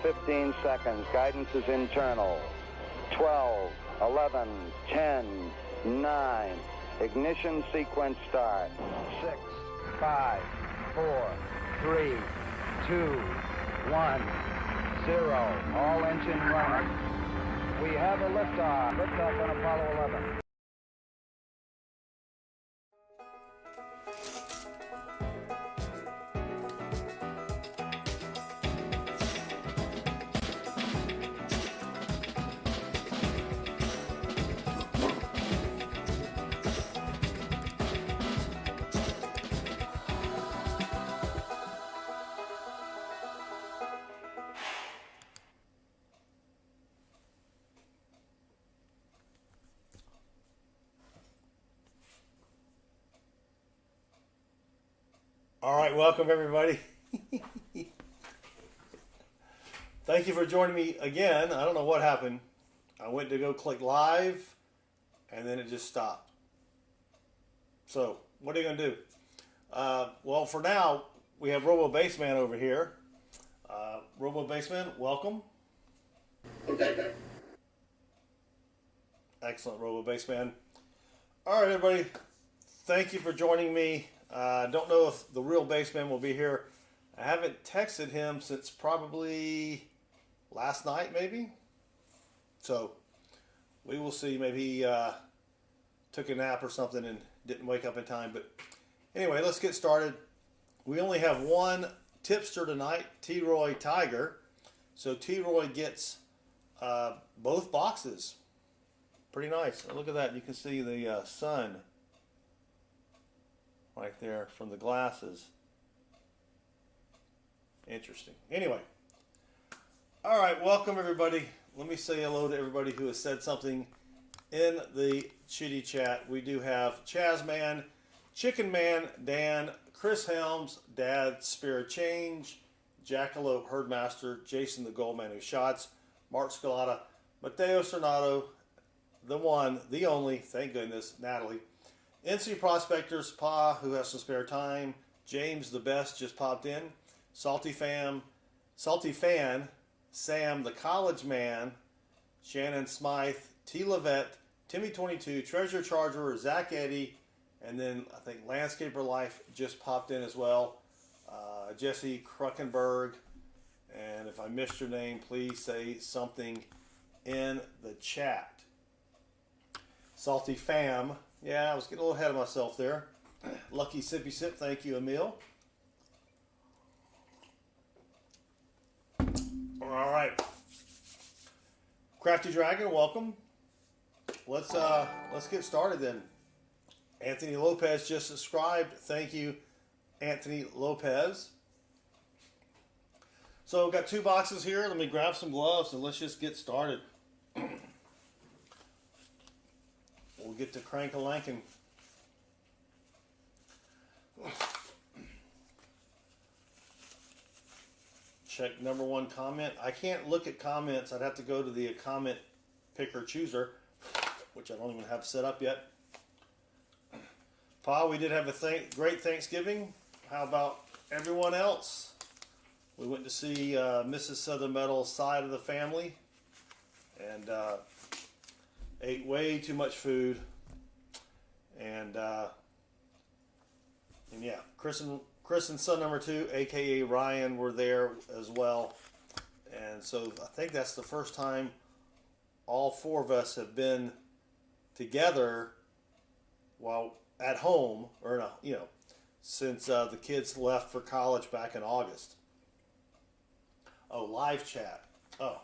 15 seconds. Guidance is internal. 12, 11, 10, 9. Ignition sequence start. 6, 5, 4, 3, 2, 1, 0. All engine running. We have a liftoff. Liftoff on Apollo 11. All right, welcome everybody. Thank you for joining me again. I don't know what happened. I went to go click live and then it just stopped. So what are you going to do? Well, for now, we have Robo Bassman over here. Robo Bassman, welcome. Excellent, Robo Bassman. All right, everybody. Thank you for joining me. Don't know if the real bassman will be here. I haven't texted him since probably last night, maybe. So we will see. Maybe he took a nap or something and didn't wake up in time. But anyway, let's get started. We only have one tipster tonight, T-Roy Tiger. So T-Roy gets both boxes. Pretty nice. Look at that. You can see the sun right there from the glasses. Interesting. Anyway. All right, welcome everybody. Let me say hello to everybody who has said something in the chitty chat. We do have Chazman, Chicken Man, Dan, Chris Helms, Dad, Spirit Change, Jackalope Herdmaster, Jason the Goldman Who Shots, Mark Scalata, Mateo Cernato, the one, the only, thank goodness, Natalie, NC Prospectors, Pa, who has some spare time. James the Best just popped in. Salty Fan, Sam the College Man, Shannon Smythe, T. Levette, Timmy 22, Treasure Charger, Zach Eddy, and then I think Landscaper Life just popped in as well. Jesse Kruckenberg, and if I missed your name, please say something in the chat. Salty Fam. Yeah, I was getting a little ahead of myself there. Lucky Sippy Sip, thank you, Emil. All right. Crafty Dragon, welcome. Let's get started then. Anthony Lopez just subscribed. Thank you, Anthony Lopez. So we've got two boxes here. Let me grab some gloves and let's just get started. We'll get to crank-a-lanking. Check number one comment. I can't look at comments. I'd have to go to the comment picker chooser, which I don't even have set up yet. Pa, we did have a great Thanksgiving. How about everyone else? We went to see Mrs. Southern Metal's side of the family and ate way too much food, and yeah, Chris and son number 2, aka Ryan, were there as well, and so I think that's the first time all four of us have been together while at home, or no, since the kids left for college back in August. Oh, live chat. Oh.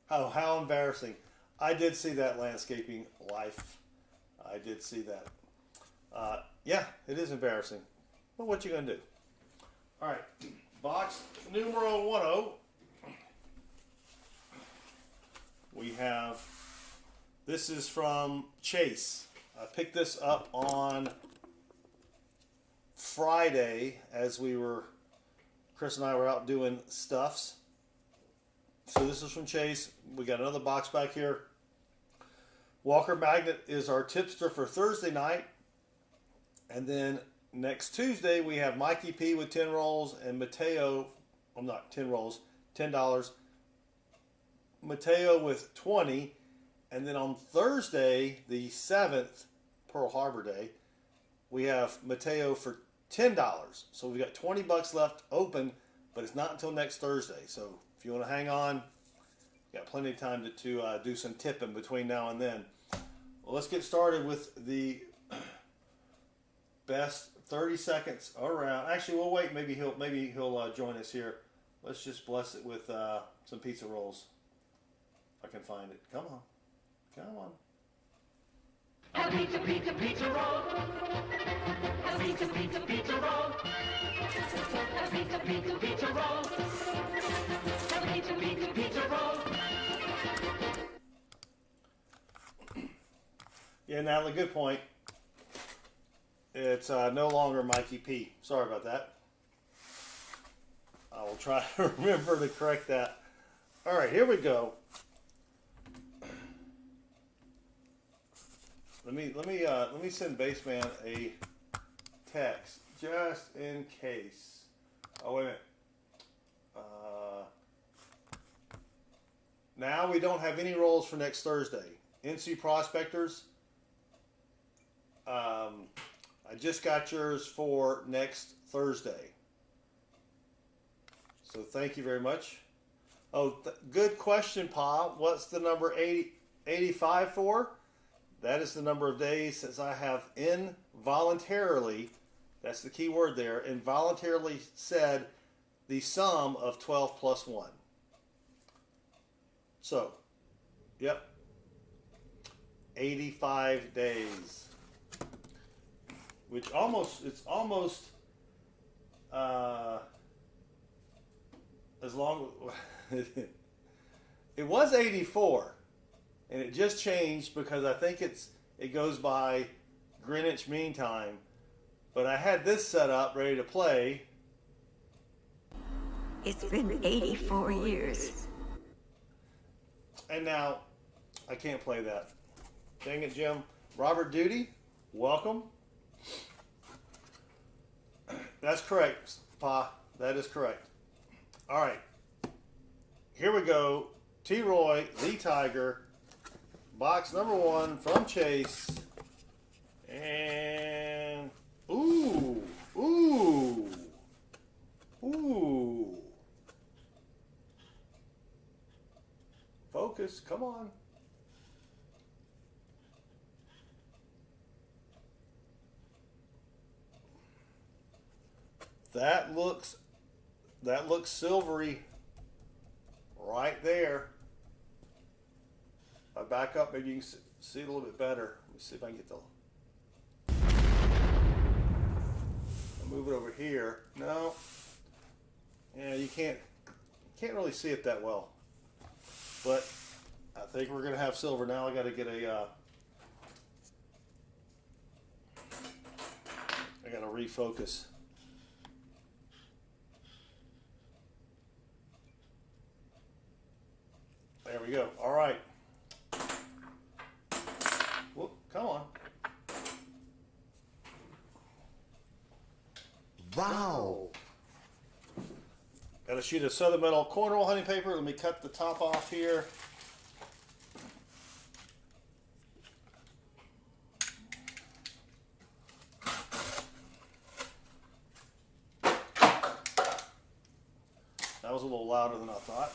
Oh, how embarrassing. I did see that Landscaping Life. I did see that. Yeah, it is embarrassing. But what you going to do? All right. Box numero 10. We have, this is from Chase. I picked this up on Friday as Chris and I were out doing stuffs. So this is from Chase. We got another box back here. Walker Magnet is our tipster for Thursday night. And then Next Tuesday, we have Mikey P with 10 rolls and Mateo, I'm not 10 rolls, $10. Mateo with 20. And then on Thursday, the 7th, Pearl Harbor Day, we have Mateo for $10. So we've got $20 left open, but it's not until next Thursday. So if you want to hang on, you got plenty of time to do some tipping between now and then. Well, let's get started with the best 30 seconds around. Actually, we'll wait. Maybe he'll join us here. Let's just bless it with some pizza rolls. If I can find it. Come on. Come on. A pizza, pizza, pizza roll. A pizza, pizza, pizza roll. A pizza, pizza, pizza roll. A pizza, pizza, pizza roll. Yeah, Natalie, good point. It's no longer Mikey P. Sorry about that. I will try to remember to correct that. All right, here we go. Let me send Baseman a text just in case. Oh, wait a minute. Now we don't have any rolls for next Thursday. NC Prospectors. I just got yours for next Thursday. So thank you very much. Oh, good question, Pa. What's the number 85 for? That is the number of days since I have involuntarily, that's the key word there, involuntarily said the sum of 12 plus 1. So, yep, 85 days. Which it's almost as long, it was 84. And it just changed because I think it goes by Greenwich Mean Time. But I had this set up ready to play. It's been 84 years. And now I can't play that. Dang it, Jim. Robert Duty, welcome. That's correct, Pa. That is correct. All right. Here we go. T-Roy, the Tiger. Box number 1 from Chase. And ooh. Focus, come on. That looks silvery right there. If I back up, maybe you can see it a little bit better. Let me see if I can get I'll move it over here. No. Yeah, you can't really see it that well. But I think we're gonna have silver. Now I gotta get I gotta refocus. There we go. All right. Whoop, come on. Wow. Got a sheet of Southern Metal corner roll honey paper. Let me cut the top off here. That was a little louder than I thought.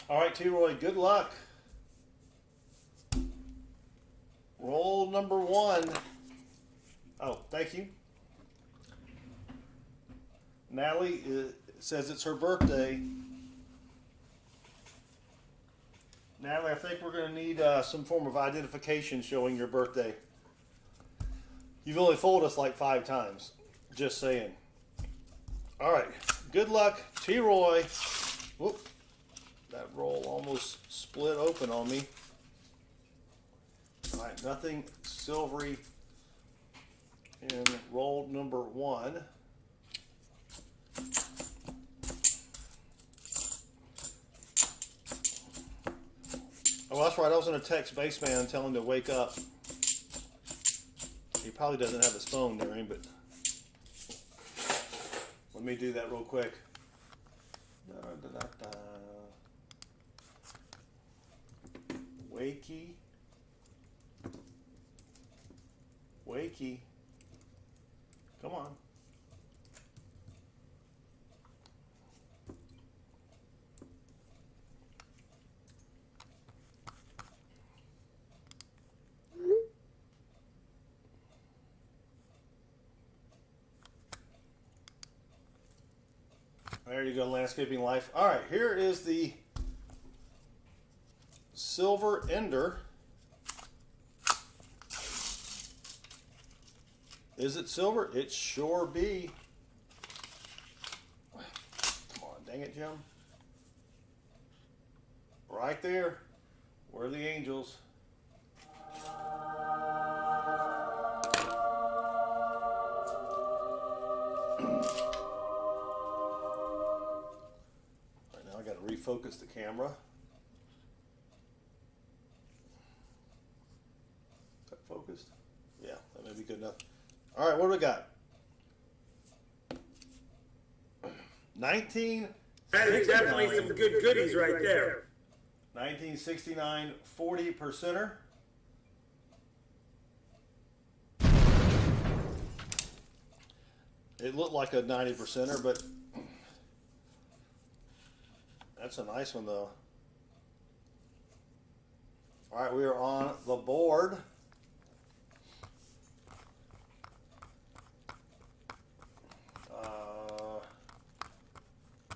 All right, T-Roy, good luck. Roll number 1. Oh, thank you. Natalie says it's her birthday. Natalie, I think we're going to need some form of identification showing your birthday. You've only fooled us like 5 times. Just saying. All right. Good luck, T-Roy. Whoop. That roll almost split open on me. All right. Nothing silvery in roll number 1. Oh, that's right. I was going to text Baseman and tell him to wake up. He probably doesn't have his phone near him, but let me do that real quick. Wakey. Wakey. Come on. There you go, Landscaping Life. All right, here is the silver ender. Is it silver? It sure be. Come on, dang it, Jim. Right there. Where are the angels? Right now I got to refocus the camera. Is that focused? Yeah, that may be good enough. All right, what do we got? 19. That is definitely some good goodies right there. 1969 40 percenter. It looked like a 90 percenter, but that's a nice one though. All right, we are on the board.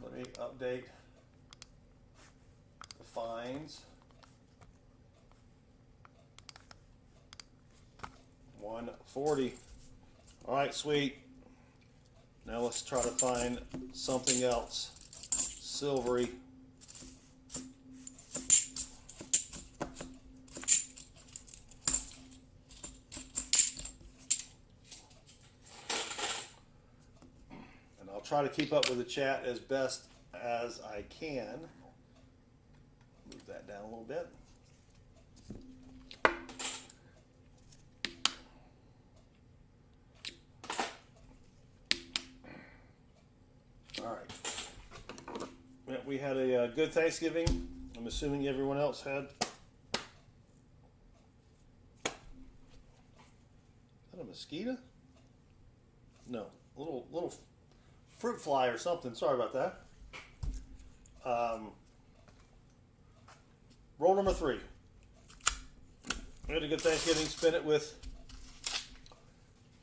Let me update the fines. 140. All right, sweet. Now let's try to find something else silvery. And I'll try to keep up with the chat as best as I can. Move that down a little bit. All right. Yeah, we had a good Thanksgiving. I'm assuming everyone else had. Is that a mosquito? No, a little fruit fly or something. Sorry about that. Roll number 3. We had a good Thanksgiving. Spent it with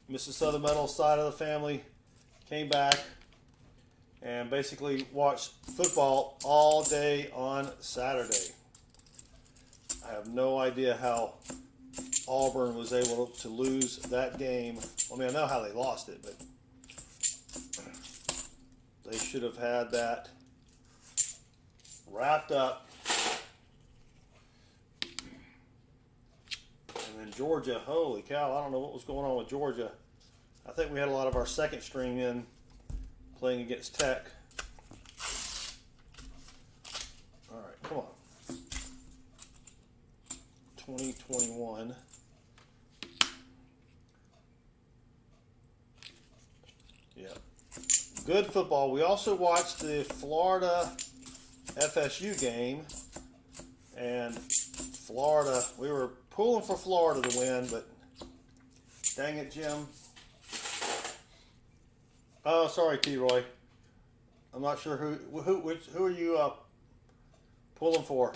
Mrs. Southern Metal's side of the family. Came back and basically watched football all day on Saturday. I have no idea how Auburn was able to lose that game. I mean, I know how they lost it, but they should have had that wrapped up. And then Georgia, holy cow, I don't know what was going on with Georgia. I think we had a lot of our second string in playing against Tech. All right, come on. 2021. Yeah. Good football. We also watched the Florida FSU game. And Florida, we were pulling for Florida to win, but dang it, Jim. Oh, sorry, T-Roy. I'm not sure who are you pulling for?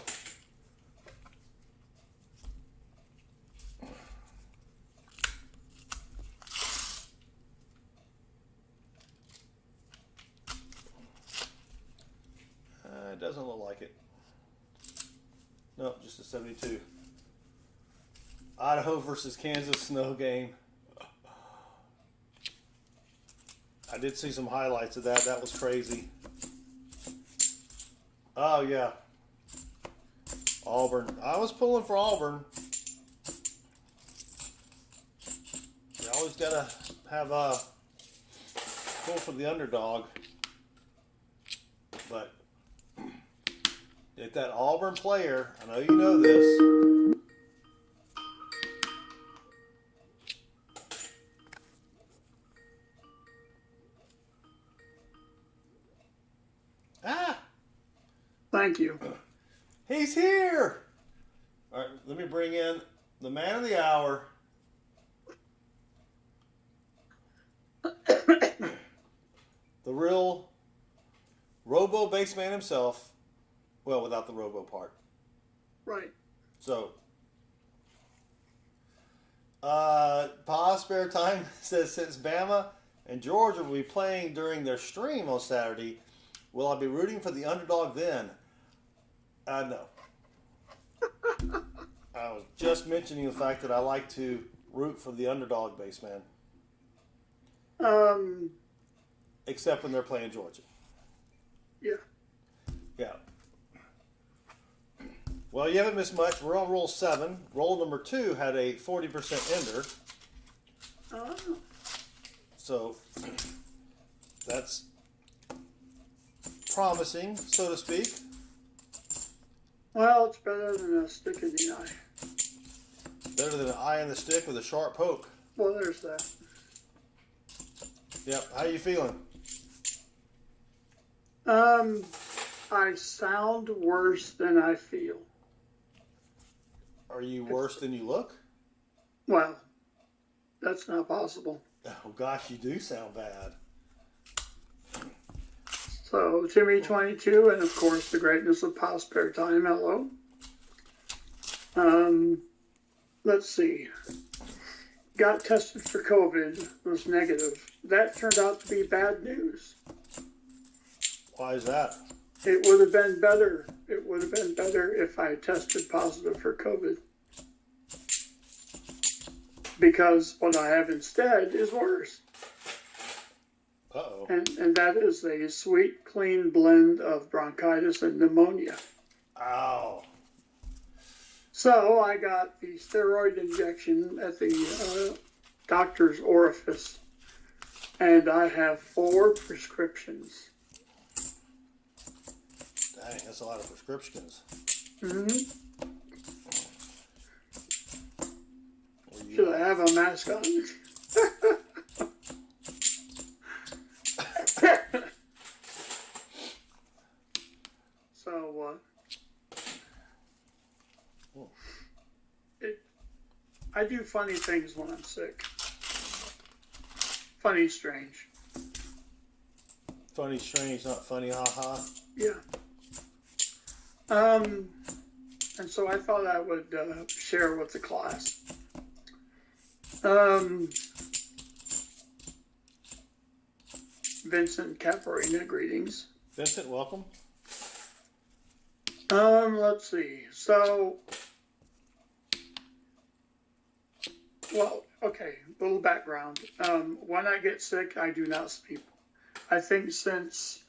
It doesn't look like it. No, just a 72. Idaho versus Kansas snow game. I did see some highlights of that. That was crazy. Oh, yeah. Auburn. I was pulling for Auburn. You always got to have a pull for the underdog. But if that Auburn player, I know you know this. thank you. He's here. All right, let me bring in the man of the hour. The real robo bass man himself. Well, without the robo part. Right. So, Pa Spare Time says, since Bama and Georgia will be playing during their stream on Saturday, will I be rooting for the underdog then? No. I was just mentioning the fact that I like to root for the underdog baseman. Except when they're playing Georgia. Yeah. Yeah. Well, you haven't missed much. We're on roll 7. Roll number 2 had a 40% ender. Oh. So that's promising, so to speak. Well, it's better than a stick in the eye. Better than an eye in the stick with a sharp poke. Well, there's that. Yep. How you feeling? I sound worse than I feel. Are you worse than you look? Well, that's not possible. Oh gosh, you do sound bad. So, Timmy 22, and of course, the greatness of Pa Spare Time, hello. Let's see. Got tested for COVID, was negative. That turned out to be bad news. Why is that? It would have been better. It would have been better if I tested positive for COVID. Because what I have instead is worse. Uh-oh. And that is a sweet, clean blend of bronchitis and pneumonia. Ow. So I got the steroid injection at the doctor's orifice, and I have 4 prescriptions. Dang, that's a lot of prescriptions. Mm-hmm. Should I have a mask on? So, I do funny things when I'm sick. Funny, strange. Funny, strange, not funny, haha. Yeah. And so I thought I would share with the class. Vincent Caparina, greetings. Vincent, welcome. Let's see. So, well, okay, little background. When I get sick, I do not sleep. I think since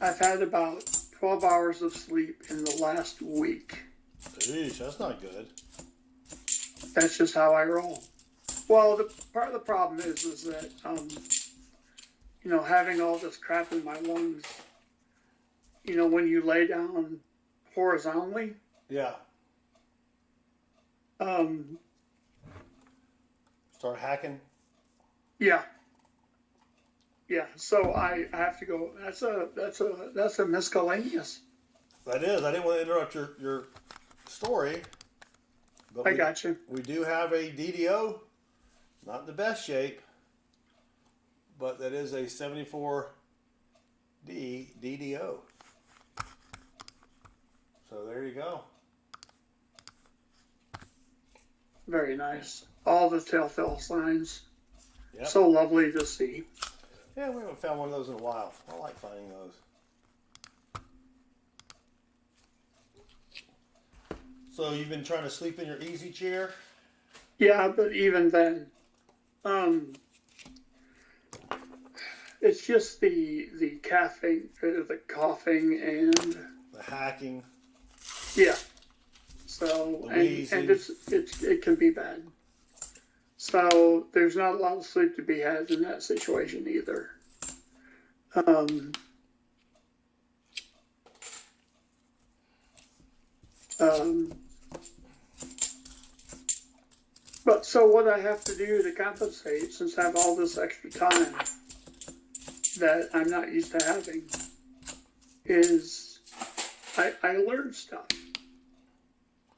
I've had about 12 hours of sleep in the last week. Eesh, that's not good. That's just how I roll. Well, part of the problem is that, having all this crap in my lungs, when you lay down horizontally. Yeah. Start hacking. Yeah. Yeah. So I have to go. That's a miscellaneous. That is. I didn't want to interrupt your story. But I got you. We do have a DDO, not in the best shape, but that is a 74D DDO. So there you go. Very nice. All the telltale signs. Yep. So lovely to see. Yeah, we haven't found one of those in a while. I like finding those. So you've been trying to sleep in your easy chair? Yeah, but even then, it's just the caffeine, the coughing, and The hacking. yeah. So The and wheezing. it can be bad. So there's not a lot of sleep to be had in that situation either. But so what I have to do to compensate, since I have all this extra time that I'm not used to having, is I learn stuff.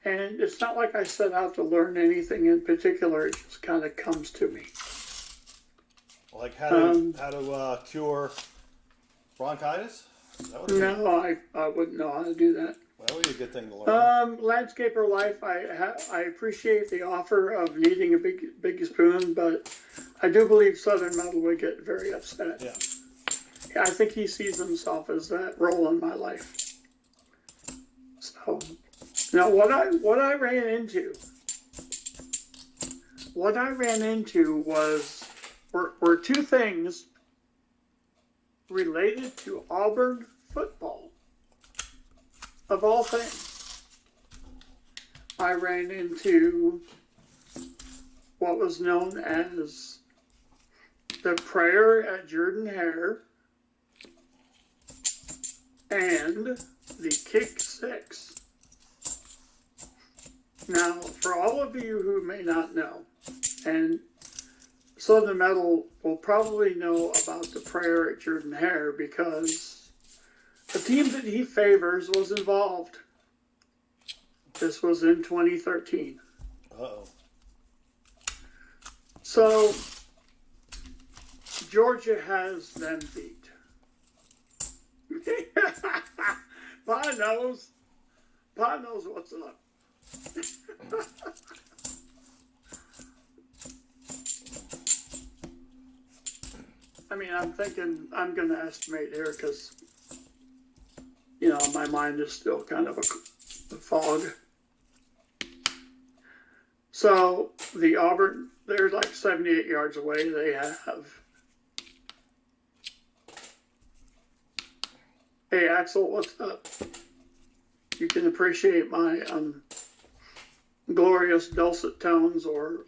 And it's not like I set out to learn anything in particular. It just kind of comes to me. Like how to cure bronchitis? Is that what it is? No, I wouldn't know how to do that. Well, that would be a good thing to learn. Landscaper life, I appreciate the offer of needing a big spoon, but I do believe Southern Metal would get very upset. Yeah. I think he sees himself as that role in my life. So, now what I ran into were two things related to Auburn football. Of all things, I ran into what was known as the prayer at Jordan-Hare and the kick six. Now, for all of you who may not know, and Southern Metal will probably know about the prayer at Jordan-Hare because the team that he favors was involved. This was in 2013. Uh-oh. So, Georgia has them beat. Pa knows what's up. I mean, I'm thinking I'm going to estimate here because, you know, my mind is still kind of a fog. So the Auburn, they're like 78 yards away. They have. Hey, Axel, what's up? You can appreciate my glorious dulcet tones or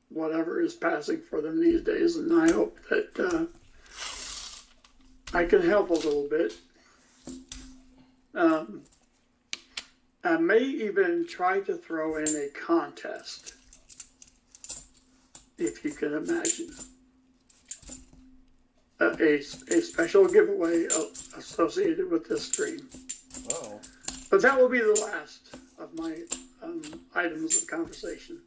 whatever is passing for them these days, and I hope that I can help a little bit. I may even try to throw in a contest, if you can imagine. A special giveaway associated with this stream. Uh-oh. But that will be the last of my items of conversation.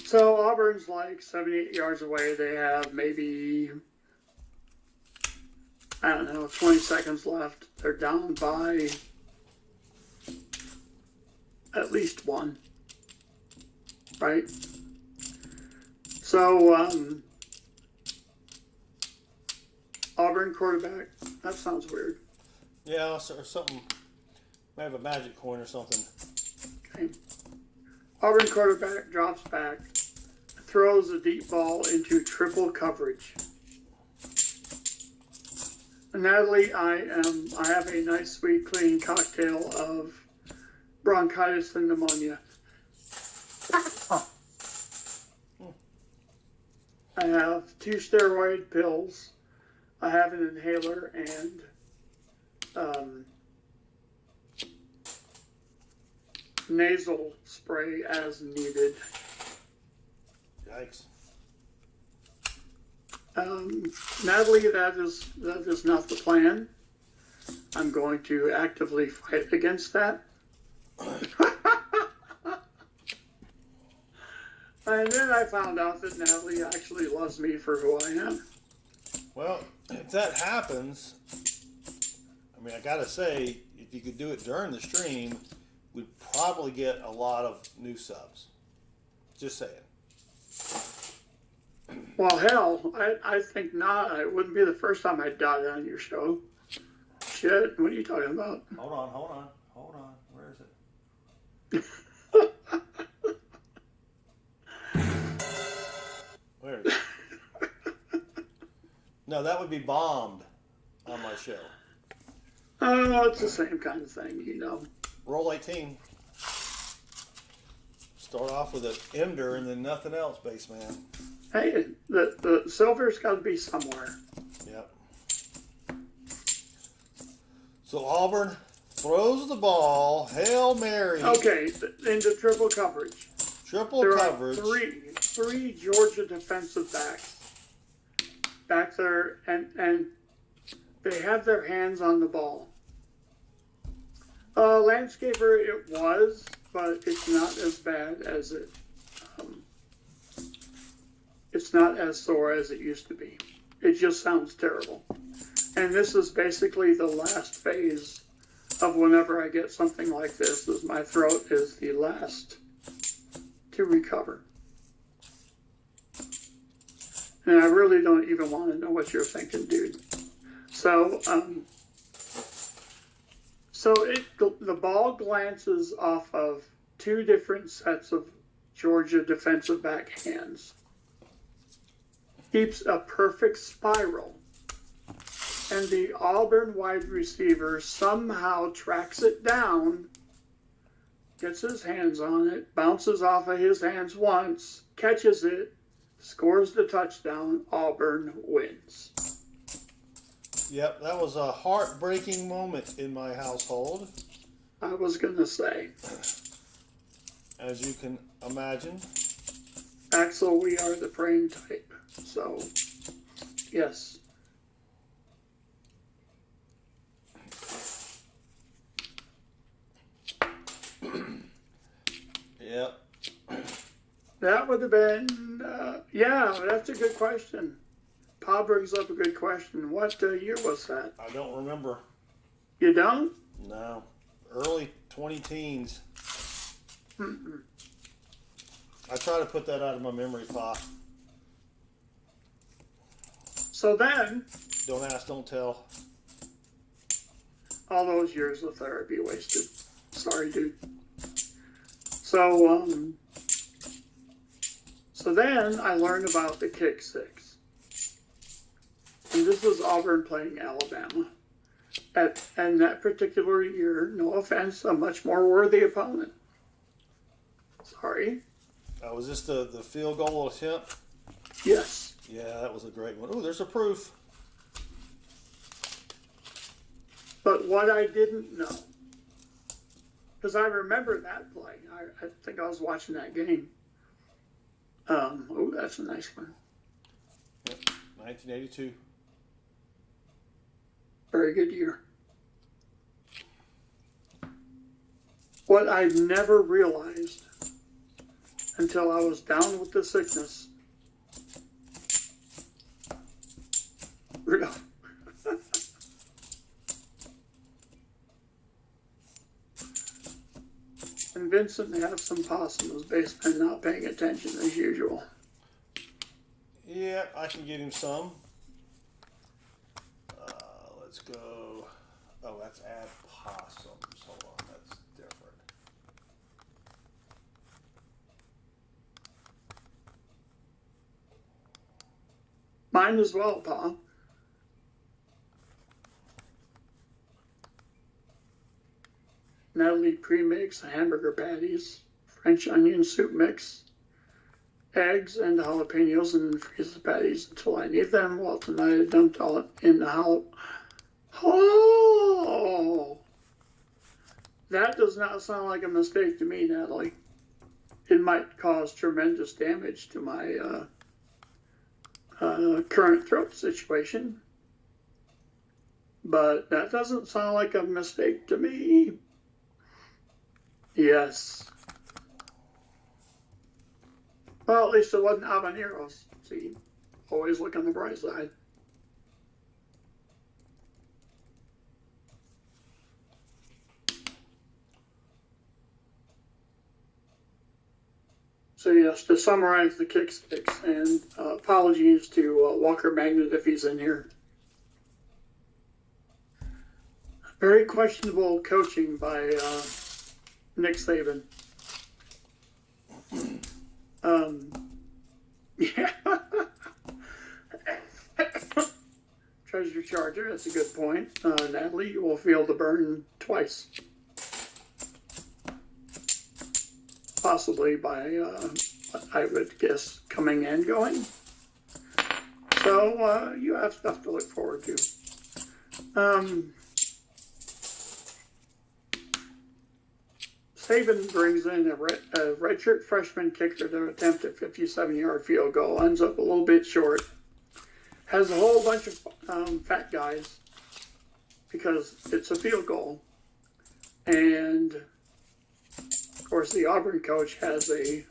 So Auburn's like 78 yards away. They have maybe, I don't know, 20 seconds left. They're down by at least one, right? So Auburn quarterback, that sounds weird. Yeah, or something. May have a magic coin or something. Okay. Auburn quarterback drops back, throws a deep ball into triple coverage. Natalie, I have a nice, sweet, clean cocktail of bronchitis and pneumonia. I have 2 steroid pills. I have an inhaler and nasal spray as needed. Yikes. Natalie, that is not the plan. I'm going to actively fight against that. And then I found out that Natalie actually loves me for who I am. Well, if that happens, I mean, I gotta say, if you could do it during the stream, we'd probably get a lot of new subs. Just saying. Well, hell, I think not. It wouldn't be the first time I died on your show. Shit, what are you talking about? Hold on. Where is it? Where is it? No, that would be bombed on my show. Oh, it's the same kind of thing, you know. Roll 18. Start off with an ender and then nothing else, base man. Hey, the silver's got to be somewhere. Yep. So Auburn, throws the ball, Hail Mary, Okay, into triple coverage. triple There coverage. are three Georgia defensive backs back there, and they have their hands on the ball. Landscaper it was, but it's not as bad as it. It's not as sore as it used to be. It just sounds terrible. And this is basically the last phase of whenever I get something like this, is my throat is the last to recover. And I really don't even want to know what you're thinking, dude. So, the ball glances off of two different sets of Georgia defensive back hands. Keeps a perfect spiral. And the Auburn wide receiver somehow tracks it down, gets his hands on it, bounces off of his hands once, catches it, scores the touchdown, Auburn wins. Yep, that was a heartbreaking moment in my household, I was going to say, as you can imagine. Axel, we are the praying type. So, yes. Yep. That would have been, yeah, that's a good question. Pa brings up a good question. What year was that? I don't remember. You don't? No. Early 20-teens. Mm-mm. I try to put that out of my memory, Pa. So then, Don't ask, don't tell. all those years of therapy wasted. Sorry, dude. So then I learned about the kick six. And this was Auburn playing Alabama. And that particular year, no offense, a much more worthy opponent. Sorry. Was this the field goal attempt? Yes. Yeah, that was a great one. Oh, there's a proof. But what I didn't know, because I remember that play. I think I was watching that game. Oh, that's a nice one. Yep, 1982. Very good year. What I never realized until I was down with the sickness. Rudolph. And Vincent had some possums based on not paying attention as usual. Yeah, I can get him some. Let's go. Oh, that's add possums. Hold on, that's different. Mine as well, Pa. Natalie pre-mix hamburger patties, French onion soup mix, eggs and jalapenos, and then freeze the patties until I need them. Well, tonight I dumped all in the jalapeno. Oh! That does not sound like a mistake to me, Natalie. It might cause tremendous damage to my current throat situation. But that doesn't sound like a mistake to me. Yes. Well, at least it wasn't habaneros. See, always look on the bright side. So yes, to summarize the kick sticks, and apologies to Walker Magnet if he's in here. Very questionable coaching by Nick Saban. Yeah. Treasure Charger, that's a good point. Natalie, you will feel the burn twice. Possibly by, I would guess, coming and going. So you have stuff to look forward to. Saban brings in a redshirt freshman kicker to attempt a 57-yard field goal, ends up a little bit short, has a whole bunch of fat guys because it's a field goal. And, of course, the Auburn coach has a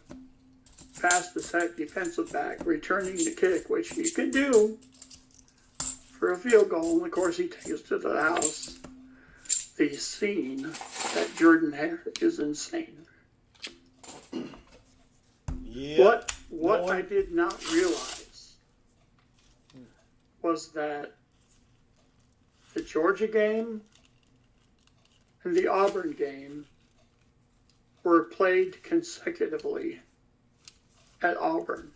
fast-to-set defensive back returning the kick, which he can do for a field goal. And, of course, he takes to the house. The scene that Jordan had is insane. Yeah. What I did not realize was that the Georgia game and the Auburn game were played consecutively at Auburn.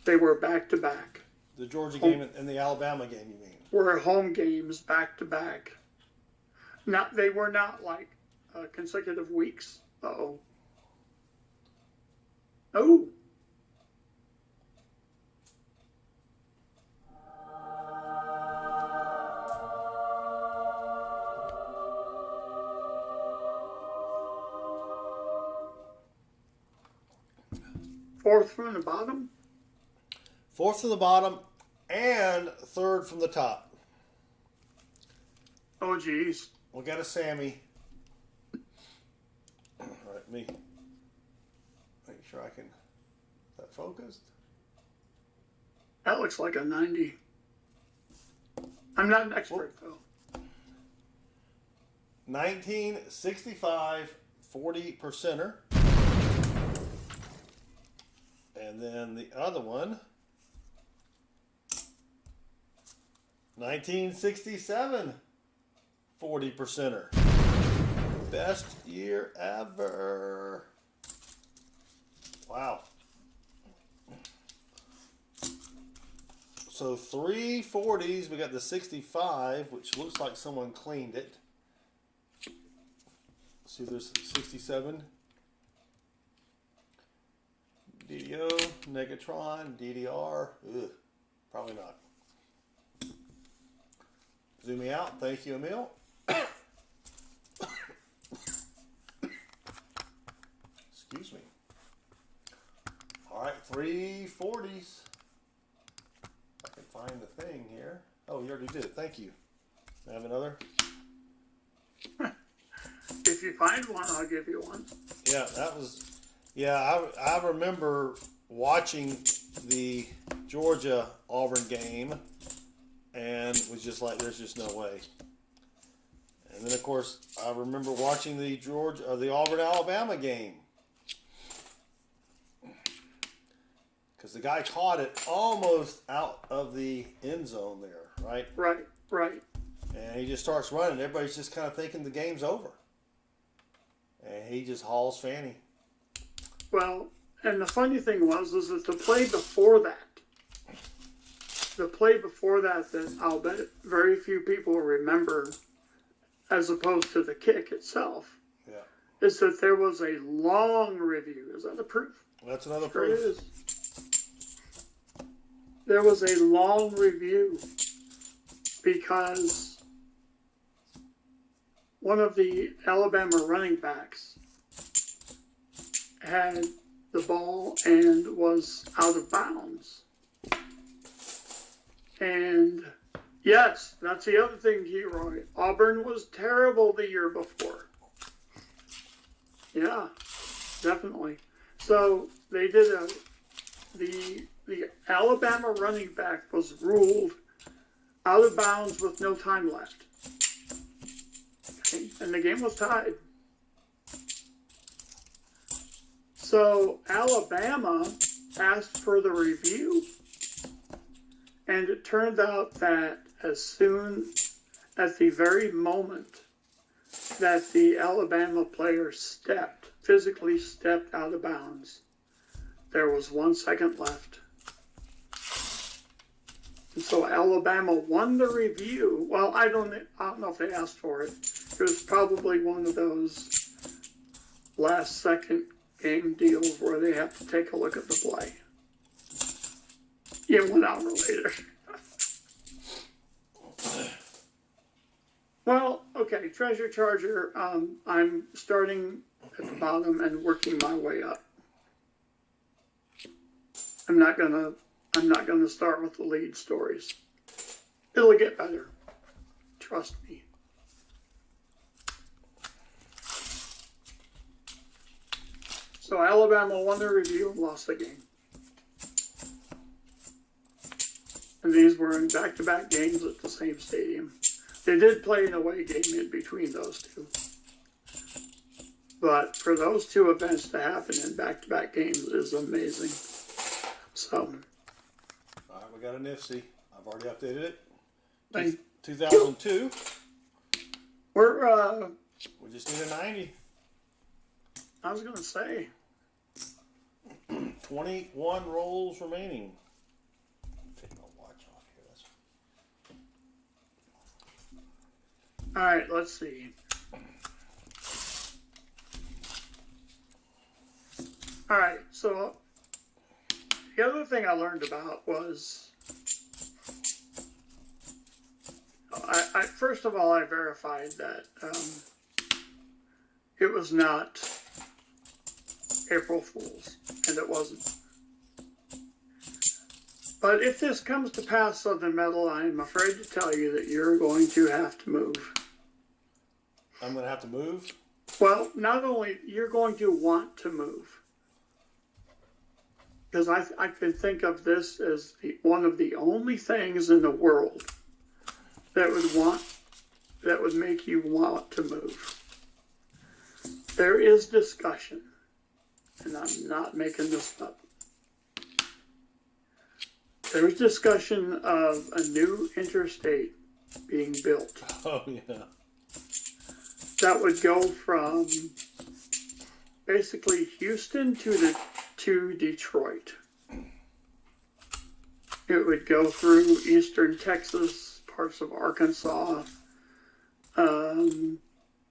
They were back to back. The Georgia game and the Alabama game, you mean? Were home games back to back. They were not like consecutive weeks. Uh-oh. Oh. Fourth from the bottom? Fourth from the bottom and third from the top. Oh, geez. We got a Sammy. All right, me. Make sure I can. Is that focused? That looks like a 90. I'm not an expert, though. 1965 40%er. And then the other one, 1967 40%er. Best year ever. Wow. So 3 40s. We got the 65, which looks like someone cleaned it. See, there's 67. DDO, Negatron, DDR. Ugh, probably not. Zoom me out. Thank you, Emil. Excuse me. All right, 3 40s. I can find the thing here. Oh, you already did it. Thank you. I have another. If you find one, I'll give you one. Yeah, that was. Yeah, I remember watching the Georgia Auburn game and was just like, there's just no way. And then, of course, I remember watching the Auburn Alabama game because the guy caught it almost out of the end zone there, right? Right. And he just starts running. Everybody's just kind of thinking the game's over. And he just hauls Fanny. Well, and the funny thing was that the play before that I'll bet very few people remember, as opposed to the kick itself, is that there was a long review. Is that a proof? That's another Sure proof. it is. There was a long review because one of the Alabama running backs had the ball and was out of bounds. And yes, that's the other thing, Leroy. Auburn was terrible the year before. Yeah, definitely. So they did the Alabama running back was ruled out of bounds with no time left. Okay, and the game was tied. So Alabama asked for the review, and it turned out that as soon as the very moment that the Alabama player physically stepped out of bounds, there was 1 second left. And so Alabama won the review. Well, I don't know if they asked for it. It was probably one of those last second game deals where they have to take a look at the play. 1 hour later. Well, Okay, Treasure Charger. I'm starting at the bottom and working my way up. I'm not gonna start with the lead stories. It'll get better. Trust me. So Alabama won the review and lost the game. And these were in back-to-back games at the same stadium. They did play an away game in between those two. But for those two events to happen in back-to-back games is amazing. So. All right, we got a NIFC. I've already updated it. Thank 2002. We just need a 90. I was going to say. 21 rolls remaining. Take my watch off here. All right, let's see. All right, so the other thing I learned about was, I first of all, I verified that it was not April Fool's, and it wasn't. But if this comes to pass, Southern Metal, I'm afraid to tell you that you're going to have to move. I'm going to have to move? Well, not only, you're going to want to move. Because I can think of this as one of the only things in the world that would make you want to move. There is discussion, and I'm not making this up. There's discussion of a new interstate being built. Oh, yeah. That would go from basically Houston to Detroit. It would go through eastern Texas, parts of Arkansas,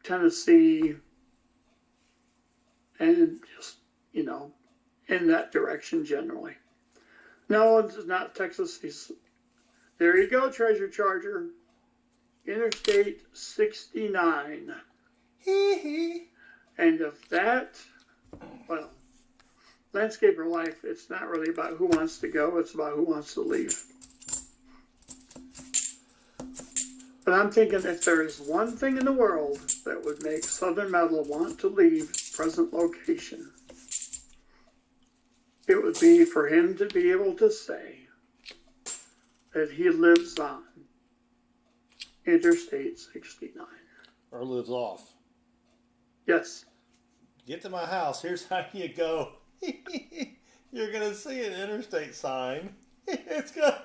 Tennessee, and just, in that direction generally. No, it's not Texas. There you go, Treasure Charger. Interstate 69. And if that, well, landscaper life, it's not really about who wants to go, it's about who wants to leave. But I'm thinking if there is one thing in the world that would make Southern Metal want to leave present location, it would be for him to be able to say that he lives on Interstate 69. Or lives off. Yes. Get to my house. Here's how you go. You're going to see an interstate sign. It's good.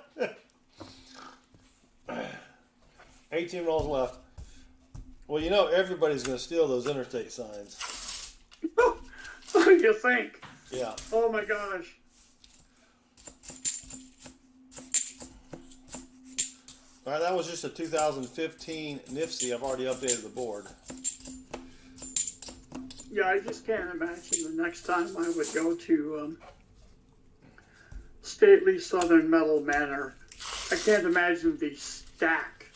18 rolls left. Well, everybody's going to steal those interstate signs. You think? Yeah. Oh my gosh. All right, that was just a 2015 NIFC. I've already updated the board. Yeah, I just can't imagine the next time I would go to stately Southern Metal Manor. I can't imagine the stack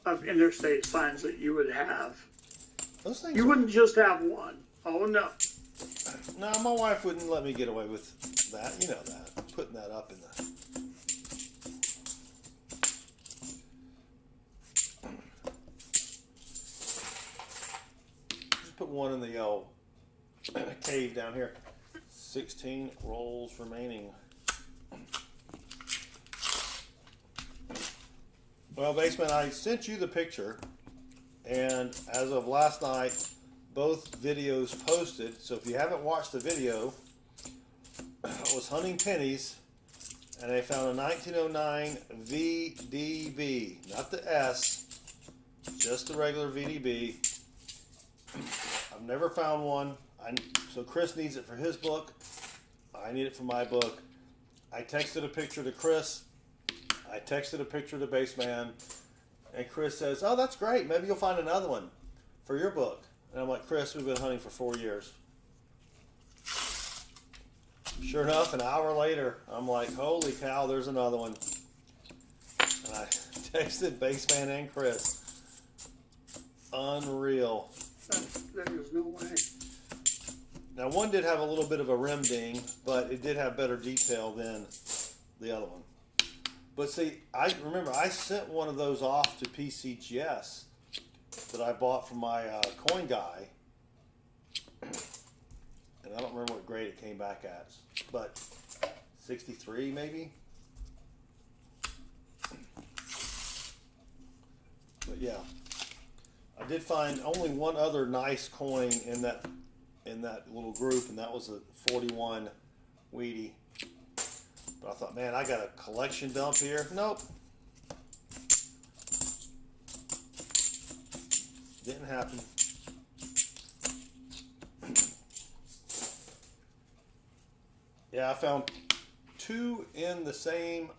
of interstate signs that you would have. Those things You wouldn't just have one. Oh, no. No, my wife wouldn't let me get away with that. You know that. Putting that up in the... Just put one in the cave down here. 16 rolls remaining. Well, Baseman, I sent you the picture, and as of last night, both videos posted. So if you haven't watched the video, it was hunting pennies, and they found a 1909 VDB, not the S, just the regular VDB. I've never found one. So Chris needs it for his book. I need it for my book. I texted a picture to Chris. I texted a picture to Baseman, and Chris says, "Oh, that's great. Maybe you'll find another one for your book." And I'm like, "Chris, we've been hunting for 4 years." Sure enough, an hour later, I'm like, "Holy cow, there's another one." And I texted Baseman and Chris. unreal. There is no way. Now, one did have a little bit of a rim ding, but it did have better detail than the other one. But see, I remember I sent one of those off to PCGS that I bought from my coin guy. And I don't remember what grade it came back at, but 63 maybe? But yeah, I did find only one other nice coin in that little group, and that was a 41 Weedy. But I thought, man, I got a collection dump here. Nope. Didn't happen. Yeah, I found two in the same,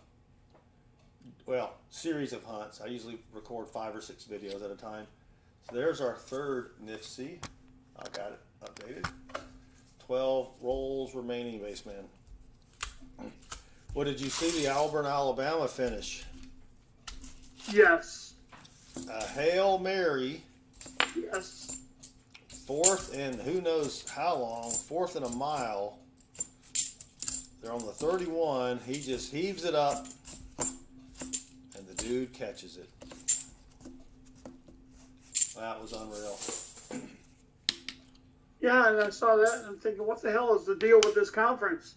series of hunts. I usually record 5 or 6 videos at a time. So there's our third NIFC. I got it updated. 12 rolls remaining, baseman. What did you see the Auburn, Alabama finish? Yes. A Hail Mary. Yes. Fourth and who knows how long. Fourth and a mile. They're on the 31. He just heaves it up. And the dude catches it. That was unreal. Yeah, and I saw that and I'm thinking, what the hell is the deal with this conference?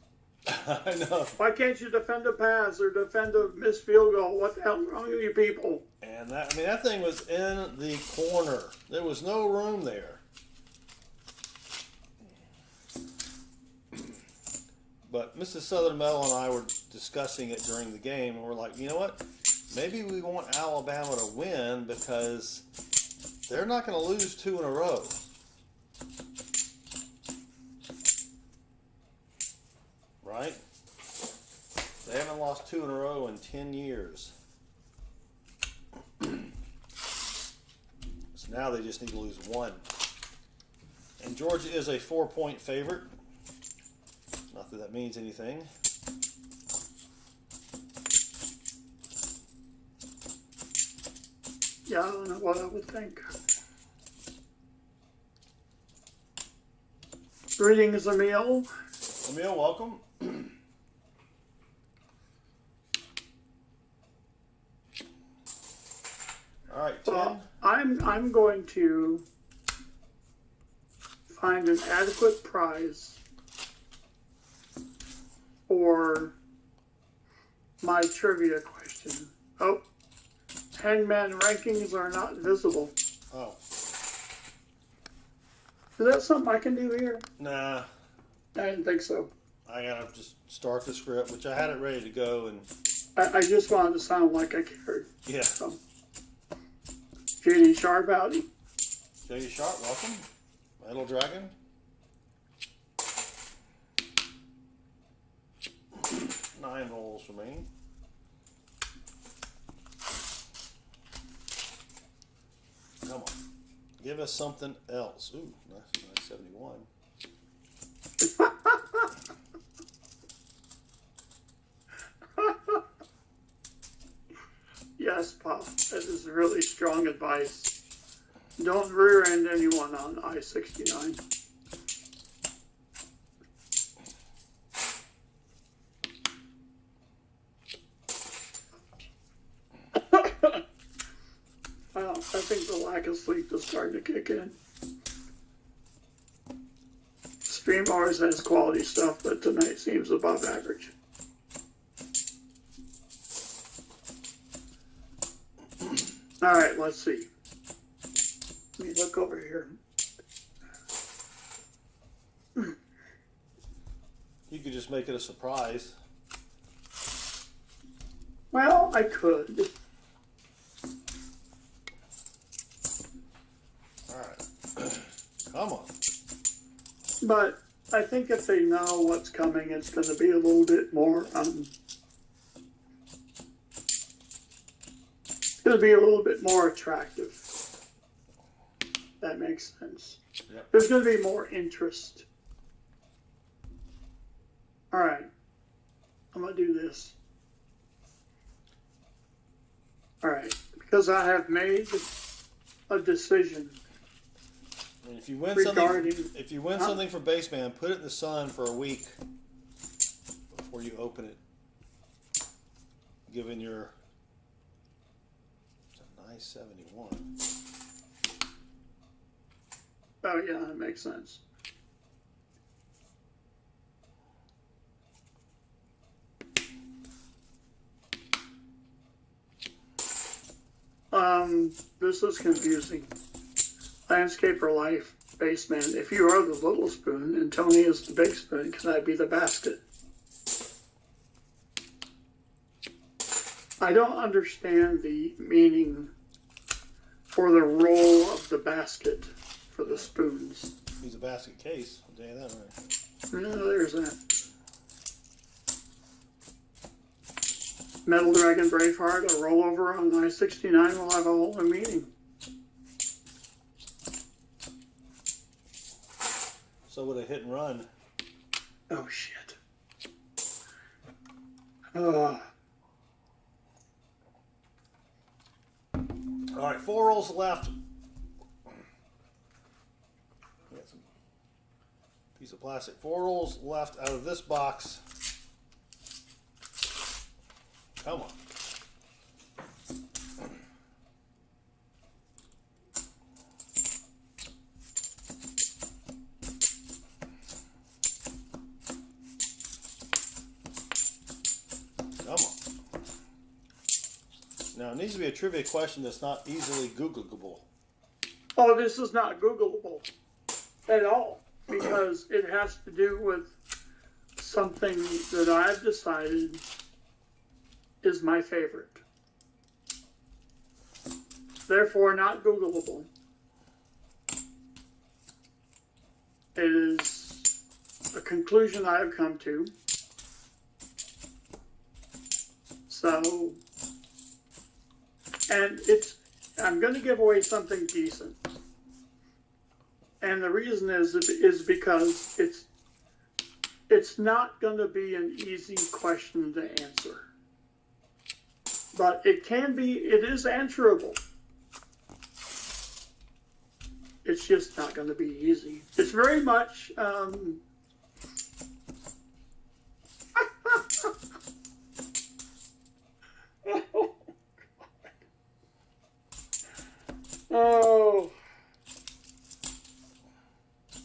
I know. Why can't you defend a pass or defend a missed field goal? What the hell's wrong with you people? And that thing was in the corner. There was no room there. But Mrs. Southern Metal and I were discussing it during the game, and we're like, you know what? Maybe we want Alabama to win because they're not going to lose 2 in a row. Right? They haven't lost 2 in a row in 10 years. So now they just need to lose 1. And Georgia is a 4-point favorite. Not that that means anything. Yeah, I don't know what I would think. Greetings, Emil. Emil, welcome. All right, 10. Well, I'm going to find an adequate prize for my trivia question. Oh, Hangman rankings are not visible. Oh. Is that something I can do here? Nah. I didn't think so. I gotta just start the script, which I had it ready to go, and I just wanted to sound like I cared. yeah. So, JD Sharp, howdy. JD Sharp, welcome. Metal Dragon. Nine rolls remaining. Come on. Give us something else. Ooh, nice 971. Yes, Pop. That is really strong advice. Don't rear end anyone on I-69. I think the lack of sleep is starting to kick in. Stream always has quality stuff, but tonight seems above average. All right, let's see. Let me look over here. You could just make it a surprise. Well, I could. All right. Come on. But I think if they know what's coming, it's going to be a little bit more, it's going to be a little bit more attractive. That makes sense. Yep. There's going to be more interest. All right. I'm going to do this. All right. Because I have made a decision. And if you win Regarding- something, if you win something for Baseman, put it in the sun for a week before you open it. Given your, it's a nice 71. Oh yeah, that makes sense. This is confusing. Landscape or life, Baseman. If you are the little spoon and Tony is the big spoon, can I be the basket? I don't understand the meaning for the role of the basket for the spoons. He's a basket case. I'll tell you that right. No, there's that. Metal Dragon Braveheart, a rollover on I-69 will have a whole new meaning. So would a hit and run. Oh shit. All right, 4 rolls left. Got some piece of plastic. 4 rolls left out of this box. Come on. Come on. Now, it needs to be a trivia question that's not easily Googleable. Oh, this is not Googleable at all because it has to do with something that I've decided is my favorite. Therefore, not Googleable. It is a conclusion I have come to. So, and I'm going to give away something decent. And the reason is because it's not going to be an easy question to answer. But it is answerable. It's just not going to be easy. It's very much, oh,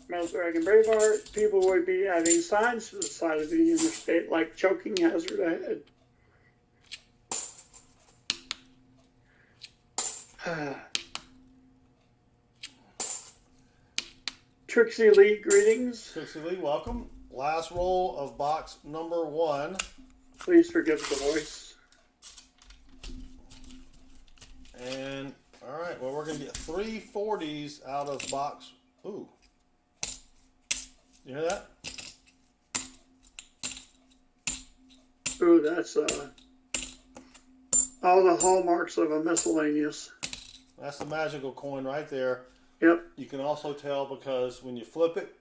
Metal Dragon Braveheart, people would be adding signs to the side of the interstate like choking hazard ahead. Trixie Lee, greetings. Trixie Lee, welcome. Last roll of box number 1. Please forgive the voice. And, all right, well, we're going to get 3 40s out of box. Ooh. You hear that? Ooh, that's all the hallmarks of a miscellaneous. That's the magical coin right there. Yep. You can also tell because when you flip it,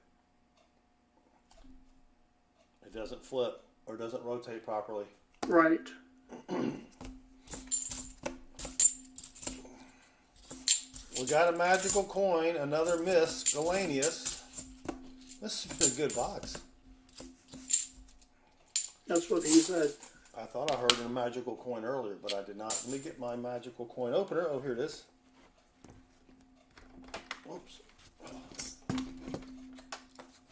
it doesn't flip or doesn't rotate properly. Right. We got a magical coin, another miscellaneous. This has been a good box. That's what he said. I thought I heard a magical coin earlier, but I did not. Let me get my magical coin opener. Oh, here it is. Whoops.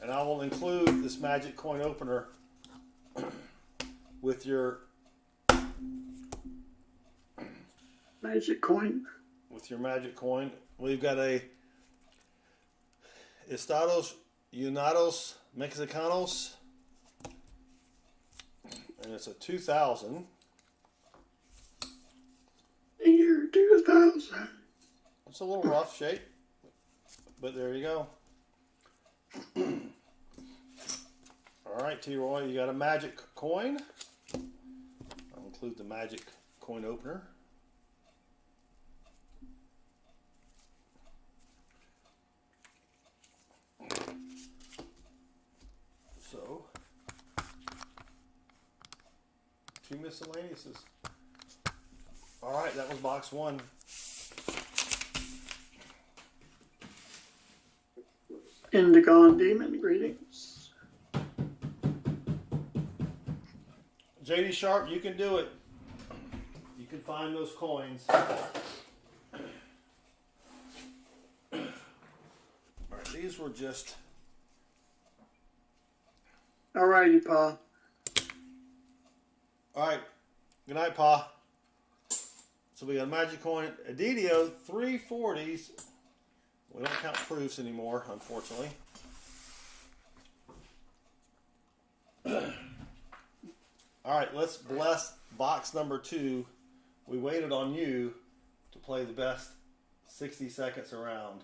And I will include this magic coin opener with your Magic coin. with your magic coin. We've got a Estados Unidos Mexicanos, and it's a 2000. Year 2000. It's a little rough shape, but there you go. All right, T-Roy, you got a magic coin. I'll include the magic coin opener. So, 2 miscellaneouses. All right, that was box 1. Indigon Demon, greetings. JD Sharp, you can do it. You can find those coins. Alright, these were just... Alrighty, Pa. Alright, good night, Pa. So we got a magic coin, Adidio, 340s. We don't count proofs anymore, unfortunately. Alright, let's bless box number 2. We waited on you to play the best 60 seconds around.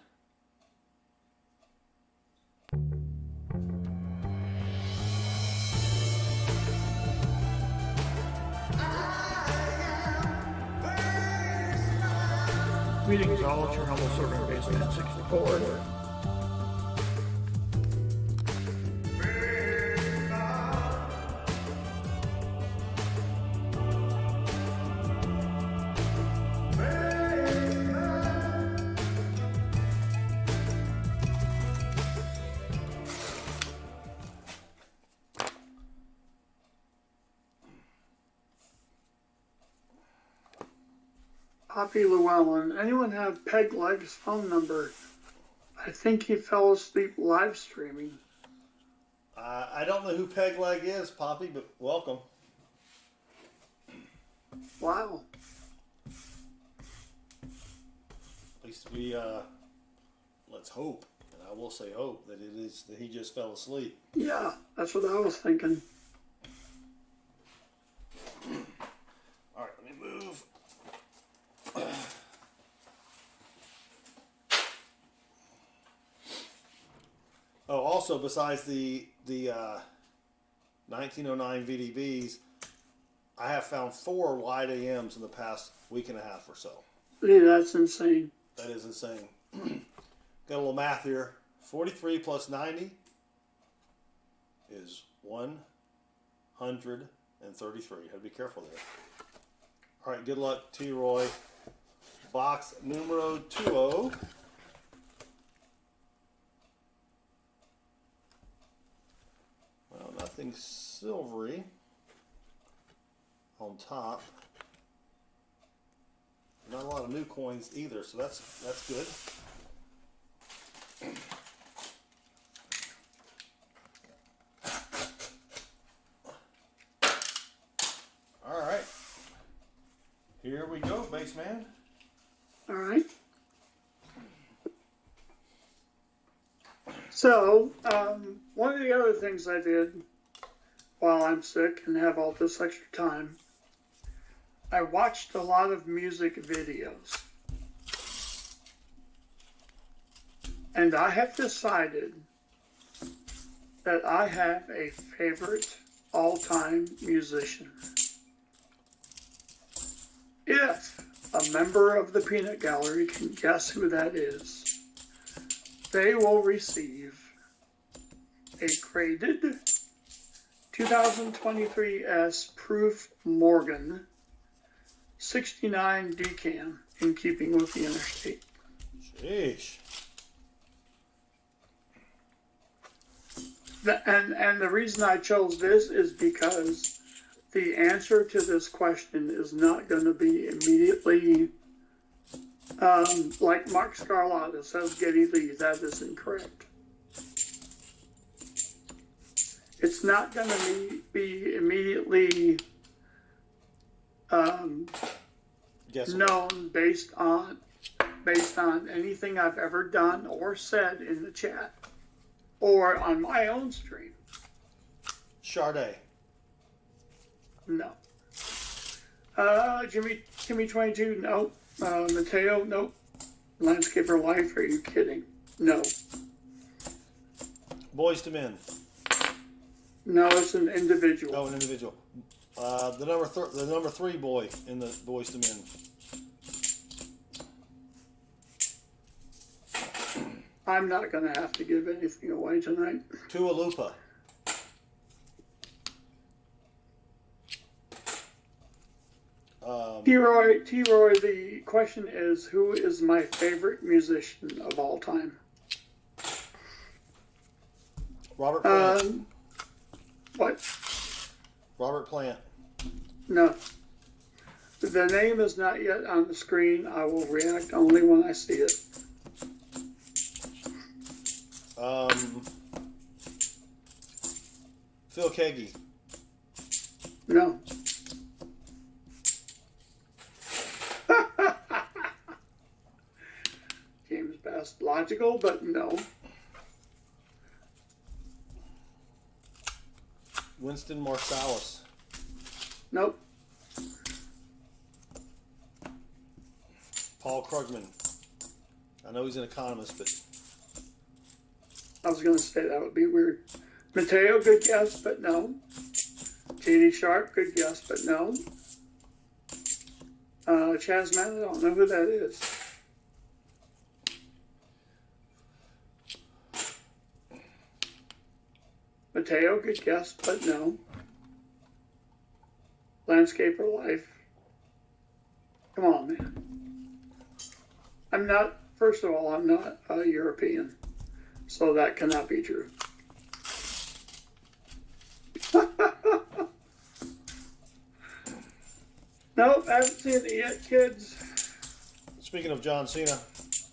Greetings all, it's your humble servant, Baseman 64. Poppy Llewellyn. Anyone have Peg Leg's phone number? I think he fell asleep live streaming. I don't know who Peg Leg is, Poppy, but welcome. Wow. At least we, let's hope, and I will say hope, that it is that he just fell asleep. Yeah, that's what I was thinking. Alright, let me move. Oh, also, besides the 1909 VDBs, I have found 4 wide AMs in the past week and a half or so. Yeah, that's insane. That is insane. Got a little math here. 43 plus 90 is 133. Had to be careful there. All right, good luck, T. Roy. Box numero 20. Well, nothing silvery on top. Not a lot of new coins either, so that's good. All right. Here we go, Baseman. All right. So, one of the other things I did while I'm sick and have all this extra time, I watched a lot of music videos. And I have decided that I have a favorite all-time musician. If a member of the Peanut Gallery can guess who that is, they will receive a graded 2023 S Proof Morgan 69 decam in keeping with the Interstate. Sheesh. And the reason I chose this is because the answer to this question is not going to be immediately like Mark Scarlatta says, Geddy Lee. That is incorrect. It's not going to be immediately known based on anything I've ever done or said in the chat or on my own stream. Sade. No. Jimmy 22, nope. Mateo, nope. Landscaper Life, are you kidding? No. Boys to Men. No, it's an individual. Oh, an individual. The number 3 boy in the Boys to Men. I'm not going to have to give anything away tonight. Tua Lupa. T-Roy, the question is, who is my favorite musician of all time? Robert Plant. What? Robert Plant. No. The name is not yet on the screen. I will react only when I see it. Phil Keggy. No. James Best. Logical, but no. Winston Marsalis. Nope. Paul Krugman. I know he's an economist, but I was going to say that would be weird. Mateo, good guess, but no. J.D. Sharp, good guess, but no. Chasman, I don't know who that is. Mateo, good guess, but no. Landscaper Life. Come on, man. I'm not, first of all, I'm not European, so that cannot be true. Nope, I haven't seen it yet, kids. speaking of John Cena,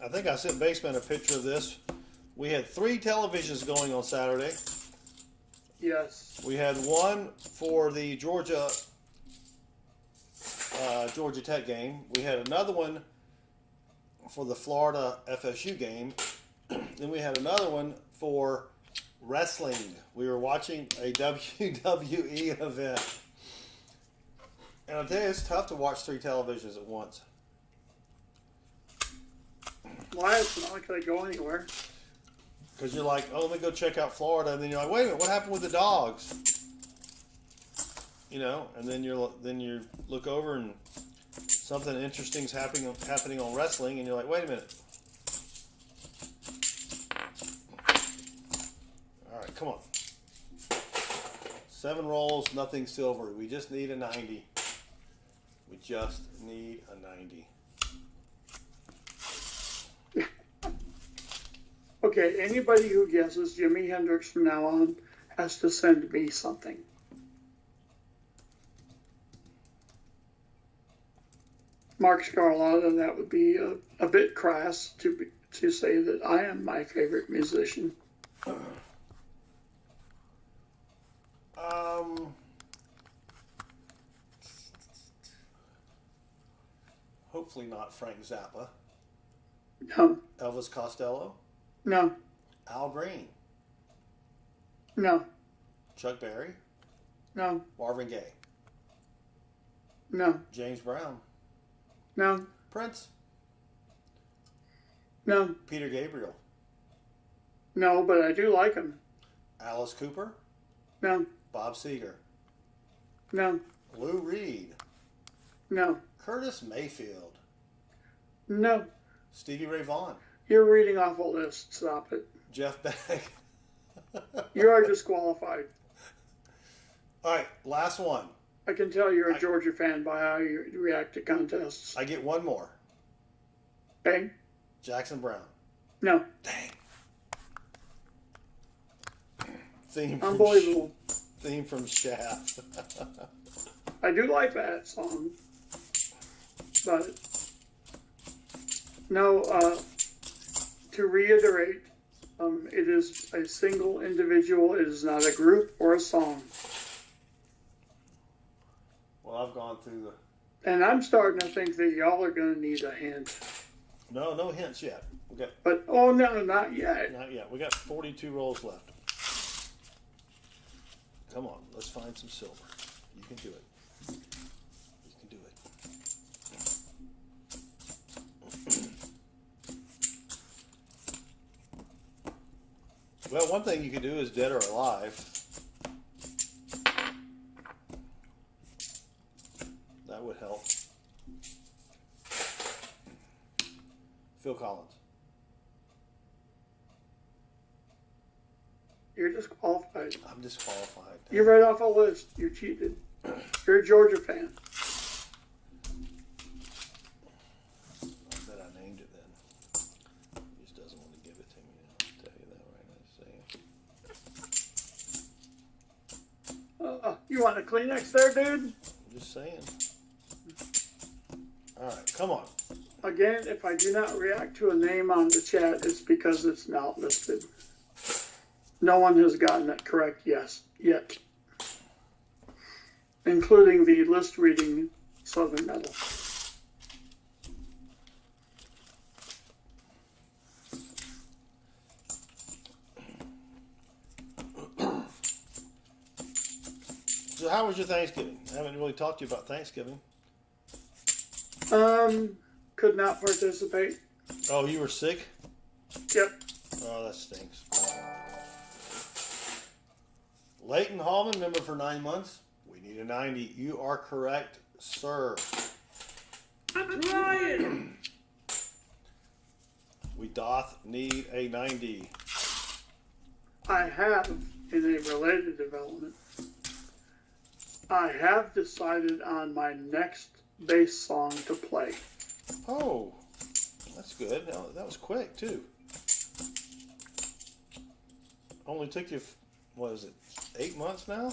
I think I sent Baseman a picture of this. We had 3 televisions going on Saturday. Yes. We had one for the Georgia Tech game. We had another one for the Florida FSU game. Then we had another one for wrestling. We were watching a WWE event. And I'll tell you, it's tough to watch 3 televisions at once. Why? It's not like they go anywhere. Because you're like, oh, let me go check out Florida, and then you're like, wait a minute, what happened with the dogs? You know, and then you look over and something interesting's happening on wrestling, and you're like, wait a minute. All right, come on. 7 rolls, nothing silver. We just need a 90. We just need a 90. Okay, anybody who guesses Jimi Hendrix from now on has to send me something. Mark Scarlata, that would be a bit crass to say that I am my favorite musician. Hopefully not Frank Zappa. No, Elvis Costello. no, Al Green. no, Chuck Berry. no, Marvin Gaye. no, James Brown. no, Prince. no, Peter Gabriel. no, but I do like him. Alice Cooper. No, Bob Seger. no, Lou Reed. no, Curtis Mayfield. no. Stevie Ray Vaughan. You're reading off a list. Stop it. Jeff Beck. You are disqualified. All right, last one. I can tell you're a Georgia fan by how you react to contests. I get one more. Okay? Jackson Brown. No. Dang. Theme Unbelievable. Theme from Shaft. I do like that song. But, no, to reiterate, it is a single individual. It is not a group or a song. Well, I've gone through And I'm starting to think that y'all are going to need a hint. no hints yet. We got But, oh, no, not yet. not yet. We got 42 rolls left. Come on, let's find some silver. You can do it. You can do it. Well, one thing you could do is dead or alive. That would help. Phil Collins. You're disqualified. I'm disqualified. You're right off a list. You cheated. You're a Georgia fan. I bet I named it then. He just doesn't want to give it to me. I'll tell you that right now. See. You want a Kleenex there, dude? I'm just saying. All right, come on. Again, if I do not react to a name on the chat, it's because it's not listed. No one has gotten it correct yet. Including the list reading Southern Metal. So how was your Thanksgiving? I haven't really talked to you about Thanksgiving. Could not participate. Oh, you were sick? Yep. Oh, that stinks. Leighton Hallman, member for 9 months. We need a 90. You are correct, sir. I'm trying. We doth need a 90. I have, in a related development, I have decided on my next bass song to play. Oh, that's good. That was quick, too. Only took you, what is it, 8 months now?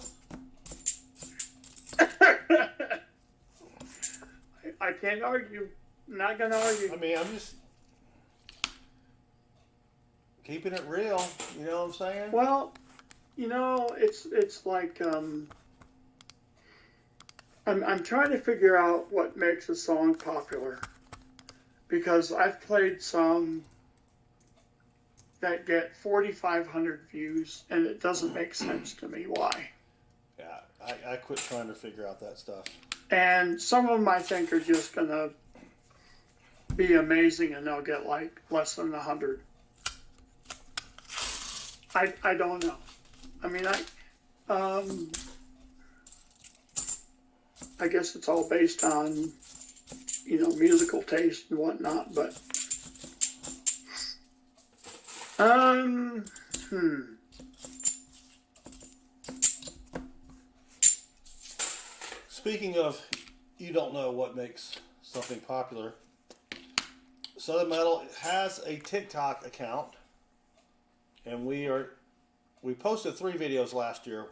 I can't argue. I'm not going to argue. I mean, I'm just keeping it real. You know what I'm saying? Well, you know, it's like I'm trying to figure out what makes a song popular, because I've played some that get 4,500 views, and it doesn't make sense to me why. Yeah, I quit trying to figure out that stuff. And some of them I think are just gonna be amazing, and they'll get like less than 100. I don't know. I mean, I guess it's all based on, you know, musical taste and whatnot, but Speaking of, you don't know what makes something popular. Southern Metal has a TikTok account, and we posted 3 videos last year.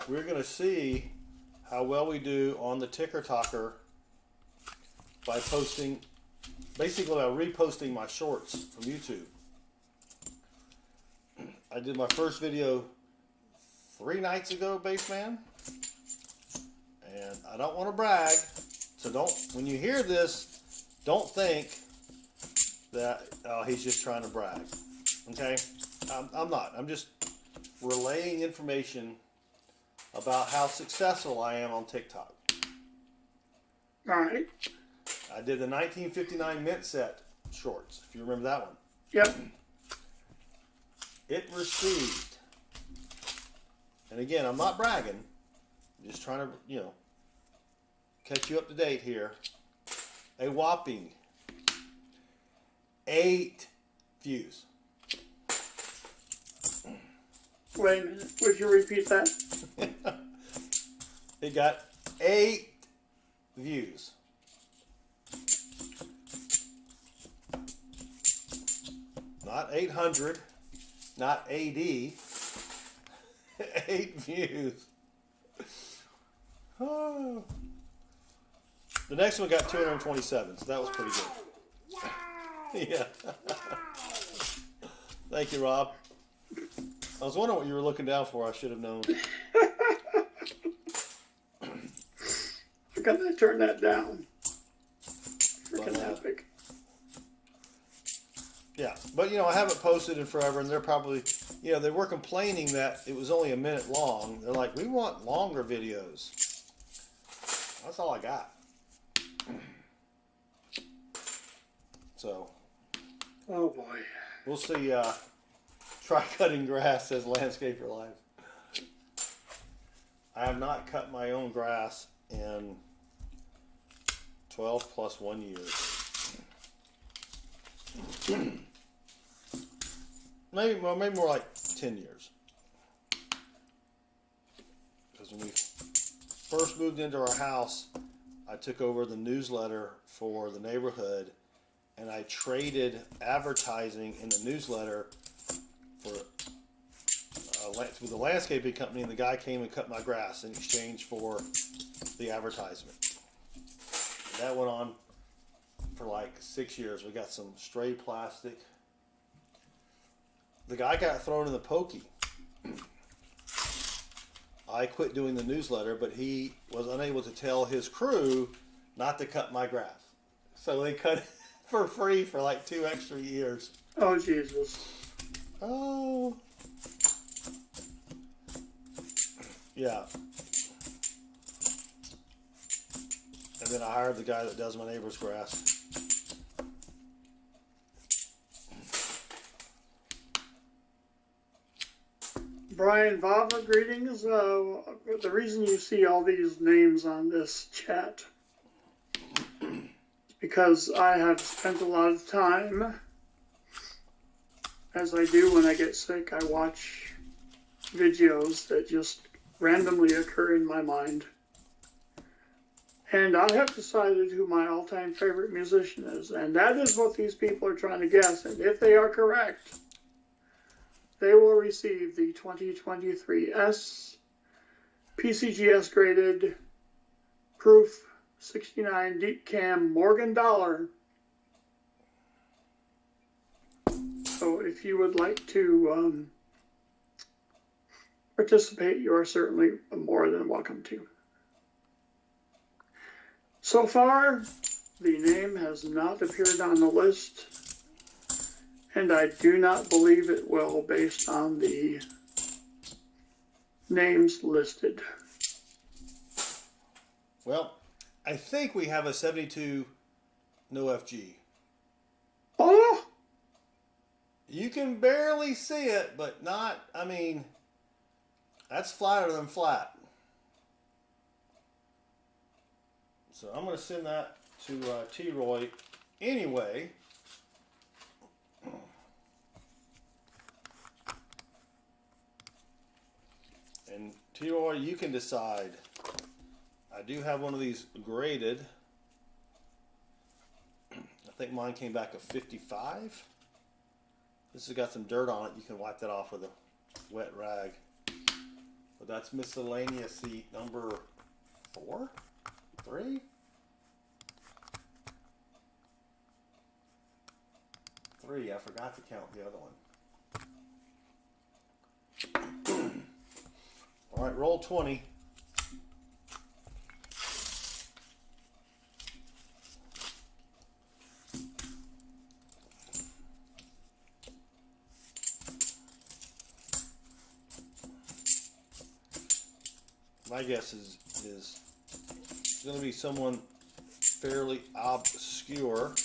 We're going to see how well we do on the Ticker Talker by posting, basically by reposting my shorts from YouTube. I did my first video 3 nights ago, Bassman, and I don't want to brag, so don't, when you hear this, don't think that he's just trying to brag, okay? I'm not. I'm just relaying information about how successful I am on TikTok. all right. I did the 1959 Mint Set shorts, if you remember that one. Yep. It received, and again, I'm not bragging, I'm just trying to, you know, catch you up to date here, a whopping 8 views. Wait a minute. Would you repeat that? It got 8 views. Not 800, not AD. 8 views. Oh. The next one got 227, so that was pretty good. Yeah. Thank you, Rob. I was wondering what you were looking down for. I should have known. How come they turned that down? Freaking epic. Yeah, but you know, I haven't posted in forever, and they're probably, you know, they were complaining that it was only a minute long. They're like, we want longer videos. That's all I got. So. Oh boy. We'll see. Try cutting grass, says Landscaper Live. I have not cut my own grass in 12 plus 1 years. maybe more like 10 years. Because when we first moved into our house, I took over the newsletter for the neighborhood, and I traded advertising in the newsletter for with the landscaping company, and the guy came and cut my grass in exchange for the advertisement. That went on for like 6 years. We got some stray plastic. The guy got thrown in the pokey. I quit doing the newsletter, but he was unable to tell his crew not to cut my grass. So they cut it for free for like 2 extra years. Oh, Jesus. Oh. Yeah. And then I hired the guy that does my neighbor's grass. Brian Vava, greetings. The reason you see all these names on this chat is because I have spent a lot of time, as I do when I get sick, I watch videos that just randomly occur in my mind. And I have decided who my all-time favorite musician is, and that is what these people are trying to guess. And if they are correct, they will receive the 2023 PCGS graded Proof 69 Deep Cam Morgan Dollar. So if you would like to participate, you are certainly more than welcome to. So far, the name has not appeared on the list, and I do not believe it will based on the names listed. Well, I think we have a 72 no FG. Oh! You can barely see it, but not, I mean, that's flatter than flat. So I'm going to send that to T-Roy anyway. And T-Roy, you can decide. I do have one of these graded. I think mine came back a 55. This has got some dirt on it. You can wipe that off with a wet rag. But that's miscellaneous seat number 4? 3? 3. I forgot to count the other one. All right, roll 20. My guess is going to be someone fairly obscure.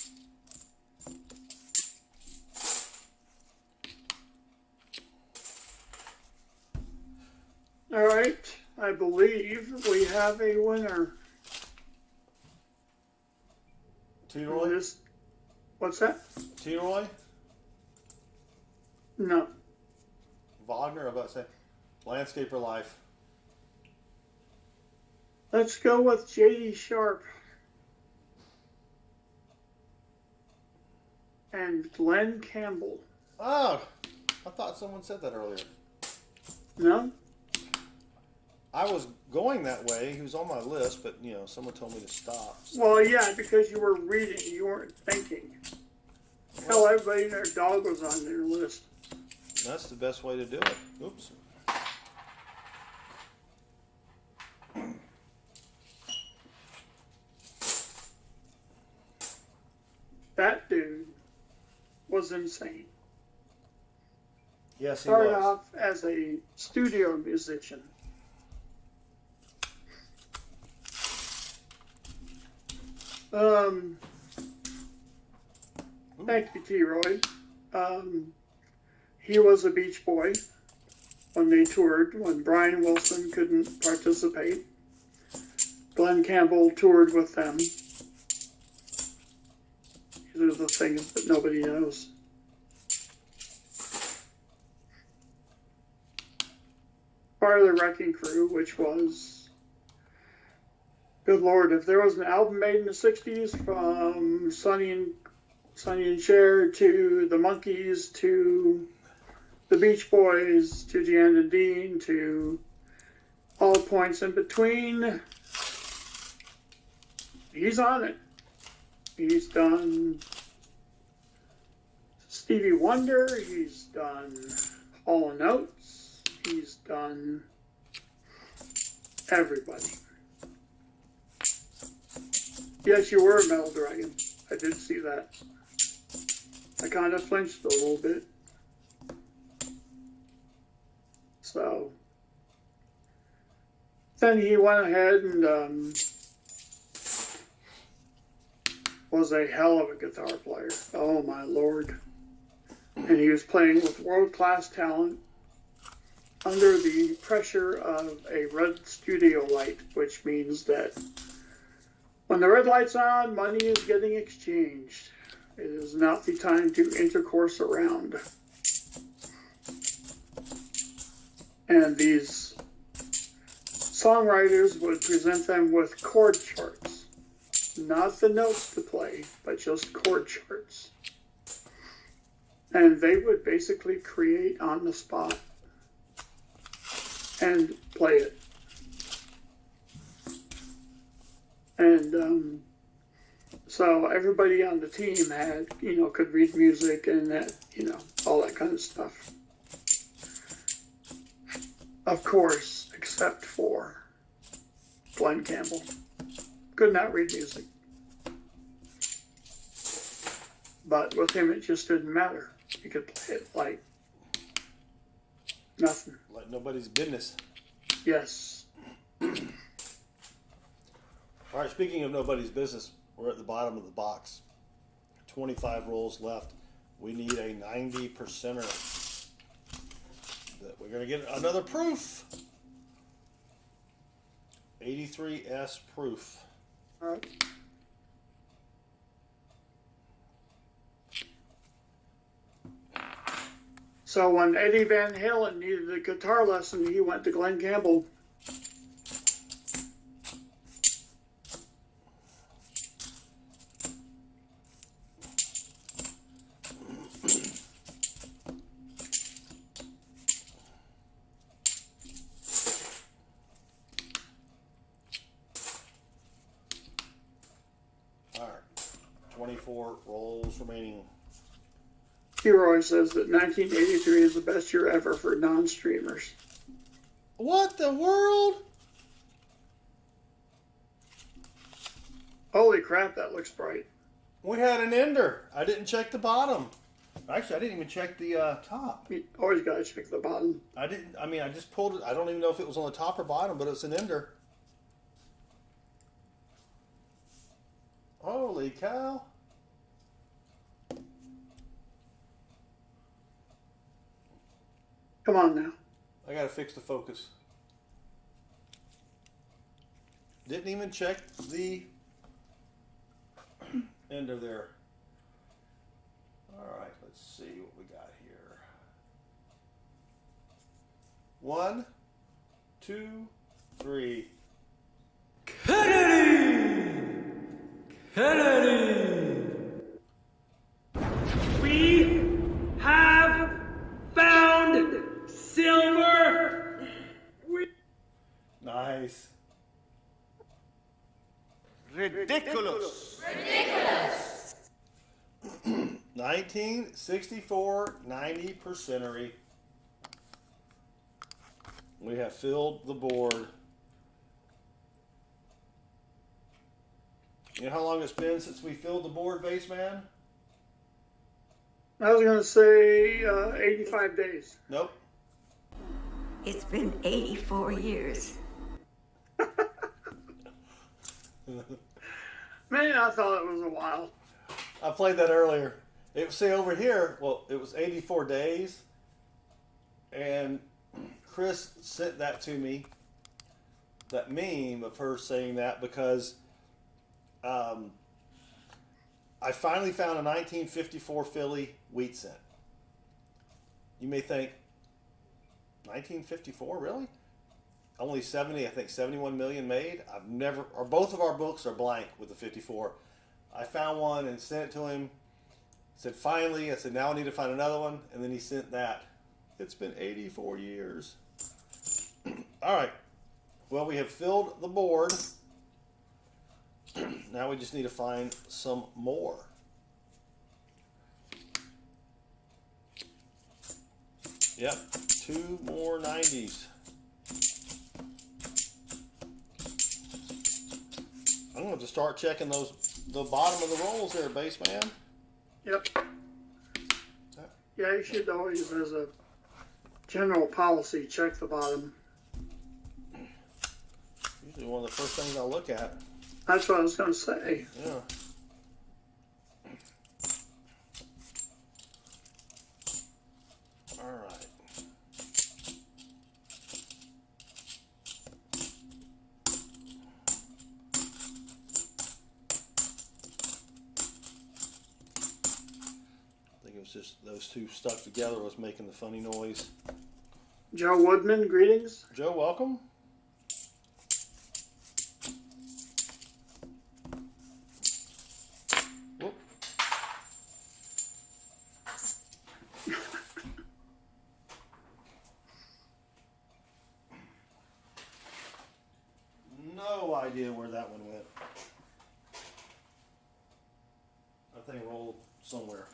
All right, I believe we have a winner. T-Roy? What's that? T-Roy? No. Wagner, I'm about to say. Landscaper Life. Let's go with J.D. Sharp and Glenn Campbell. Oh, I thought someone said that earlier. No? I was going that way. He was on my list, but, someone told me to stop. Well, yeah, because you were reading. You weren't thinking. Hell, everybody and their dog was on their list. That's the best way to do it. Oops. That dude was insane. Yes, he Started was. off as a studio musician. Thank you, T-Roy. He was a Beach Boy when they toured, when Brian Wilson couldn't participate. Glenn Campbell toured with them. These are the things that nobody knows. Part of the Wrecking Crew, which was, good Lord, if there was an album made in the 60s from Sonny and Cher to the Monkees to the Beach Boys to Jan and Dean to all points in between. He's on it. He's done Stevie Wonder. He's done Hall & Oates. He's done everybody. Yes, you were a Metal Dragon. I did see that. I kind of flinched a little bit. So then he went ahead and was a hell of a guitar player. Oh my Lord. And he was playing with world-class talent under the pressure of a red studio light, which means that when the red light's on, money is getting exchanged. It is not the time to intercourse around. And these songwriters would present them with chord charts. Not the notes to play, but just chord charts. And they would basically create on the spot and play it. And so everybody on the team had, could read music and that, all that kind of stuff. Of course, except for Glenn Campbell. Could not read music. But with him, it just didn't matter. He could play it like nothing. Like nobody's business. Yes. All right, speaking of nobody's business, we're at the bottom of the box. 25 rolls left. We need a 90%er. We're going to get another proof. 83S proof. All right. So when Eddie Van Halen needed a guitar lesson, he went to Glenn Campbell. All right, 24 rolls remaining. Leroy says that 1983 is the best year ever for non-streamers. What the world? Holy crap, that looks bright. We had an ender. I didn't check the bottom. Actually, I didn't even check the top. You always got to check the bottom. I just pulled it. I don't even know if it was on the top or bottom, but it's an ender. Holy cow. Come on now. I gotta fix the focus. Didn't even check the ender there. All right, let's see what we got here. 1, 2, 3. Kennedy! We have found silver! Nice. Ridiculous. 1964 90%ery. We have filled the board. You know how long it's been since we filled the board, Baseman? I was going to say 85 days. Nope. It's been 84 years. Man, I thought it was a while. I played that earlier. It say over here, well, it was 84 days. And Chris sent that to me, that meme of her saying that, because I finally found a 1954 Philly wheat cent. You may think, 1954, really? Only 71 million made. I've never, or both of our books are blank with the 54. I found one and sent it to him. Said, finally, I said, now I need to find another one. And then he sent that. It's been 84 years. All right. Well, we have filled the board. Now we just need to find some more. Yep, 2 more 90s. I'm going to start checking the bottom of the rolls there, baseman. Yep. Yeah, you should always, as a general policy, check the bottom. Usually one of the first things I look at. That's what I was going to say. Yeah. All right. I think it was just those two stuck together was making the funny noise. Joe Woodman, greetings. Joe, welcome. Whoop. No idea where that one went. I think it rolled somewhere.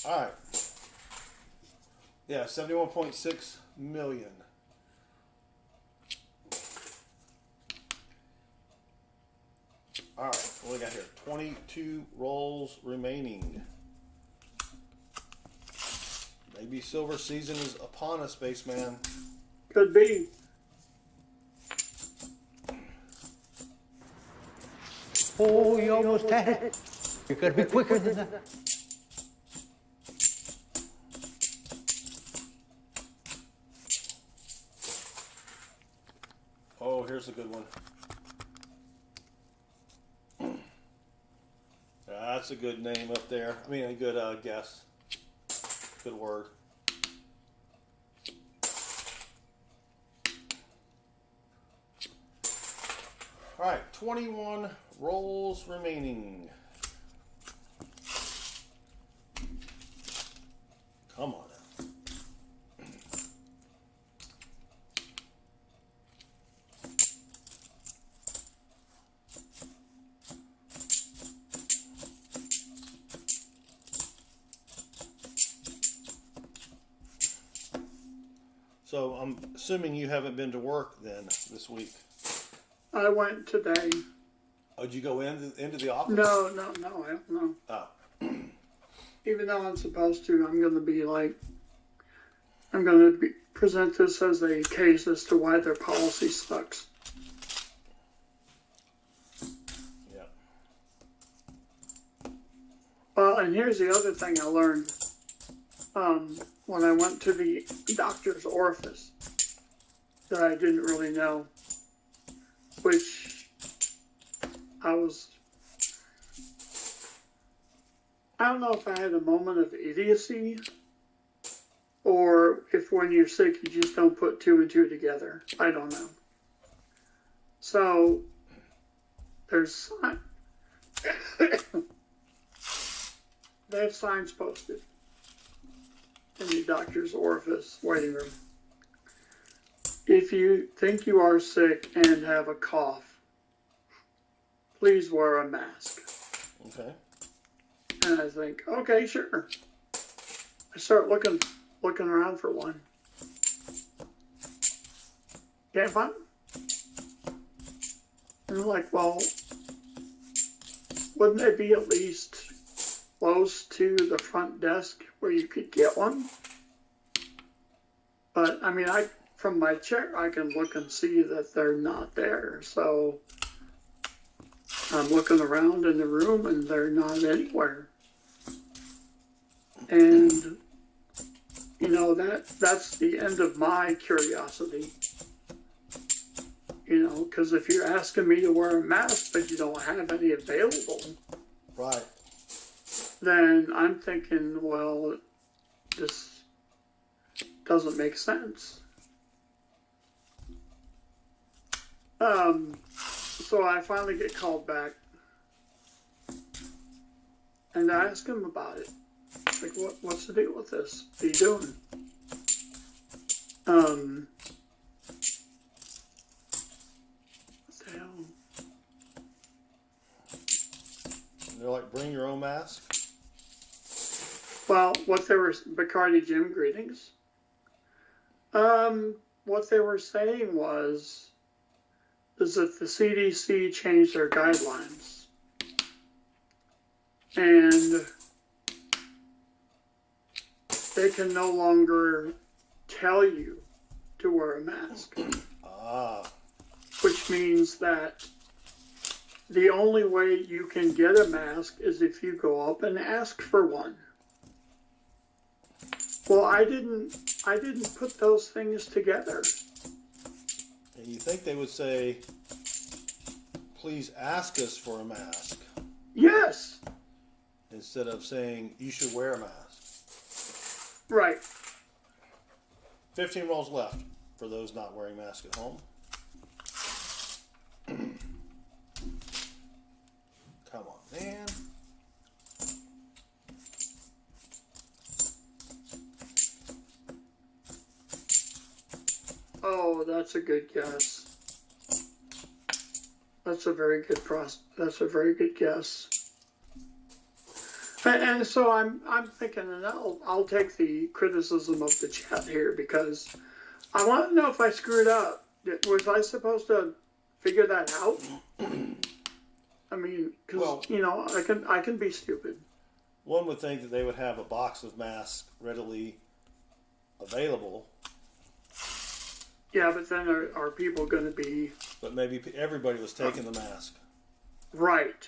All right. Yeah, 71.6 million. All right, what do we got here? 22 rolls remaining. Maybe silver season is upon us, spaceman. Could be. Oh, you almost had it. You gotta be quicker than that. Oh, here's a good one. That's a good name up there. I mean, a good guess. Good word. All right, 21 rolls remaining. Come on now. So I'm assuming you haven't been to work then this week. I went today. Oh, did you go into the office? No, no. Oh. Even though I'm supposed to, I'm going to present this as a case as to why their policy sucks. Yeah. Well, and here's the other thing I learned. When I went to the doctor's orifice that I didn't really know, which I don't know if I had a moment of idiocy or if when you're sick you just don't put two and two together. I don't know. So there's they have signs posted in the doctor's orifice waiting room. If you think you are sick and have a cough, please wear a mask. Okay. And I think, okay, sure. I start looking around for one. Can't find them. And I'm like, well, wouldn't it be at least close to the front desk where you could get one? But I mean, from my chair, I can look and see that they're not there. So I'm looking around in the room and they're not anywhere. And, you know, that's the end of my curiosity. You know, because if you're asking me to wear a mask but you don't have any available, Right. then I'm thinking, well, this doesn't make sense. So I finally get called back. and I asked him about it. Like, what's the deal with this? What are you doing? What the hell? They're like, bring your own mask. Well, what they were, Bacardi Jim, greetings. What they were saying is that the CDC changed their guidelines. And they can no longer tell you to wear a mask. Which means that the only way you can get a mask is if you go up and ask for one. Well, I didn't put those things together. And you think they would say, please ask us for a mask. Yes. Instead of saying, you should wear a mask. Right. 15 rolls left for those not wearing masks at home. Come on, man. Oh, that's a good guess. That's a very good That's a very good guess. And so I'm thinking, and I'll take the criticism of the chat here because I want to know if I screwed up. Was I supposed to figure that out? I mean, because I can be stupid. One would think that they would have a box of masks readily available. Yeah, but then are people going to be? But maybe everybody was taking the mask. Right.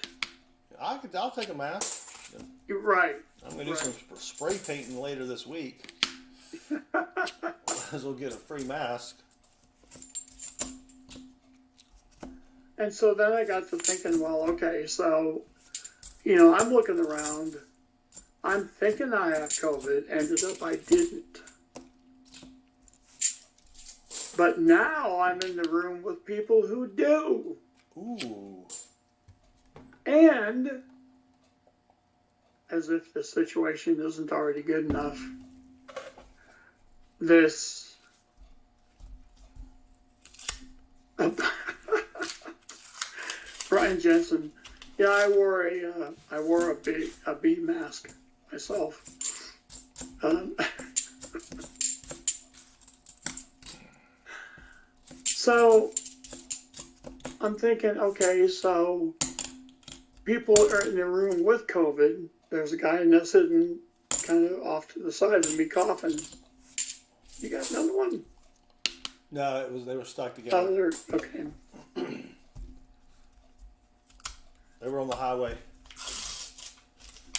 I'll take a mask. You're right. I'm going to do some spray painting later this week. Might as well get a free mask. And so then I got to thinking, well, okay, so, I'm looking around. I'm thinking I have COVID. Ended up I didn't. But now I'm in the room with people who do. Ooh. And, as if the situation isn't already good enough, this Brian Jensen, yeah, I wore a bee mask myself. So I'm thinking, okay, so people are in the room with COVID. There's a guy that's sitting kind of off to the side of me coughing. You got another one? No, they were stuck together. Oh, they're okay. They were on the highway.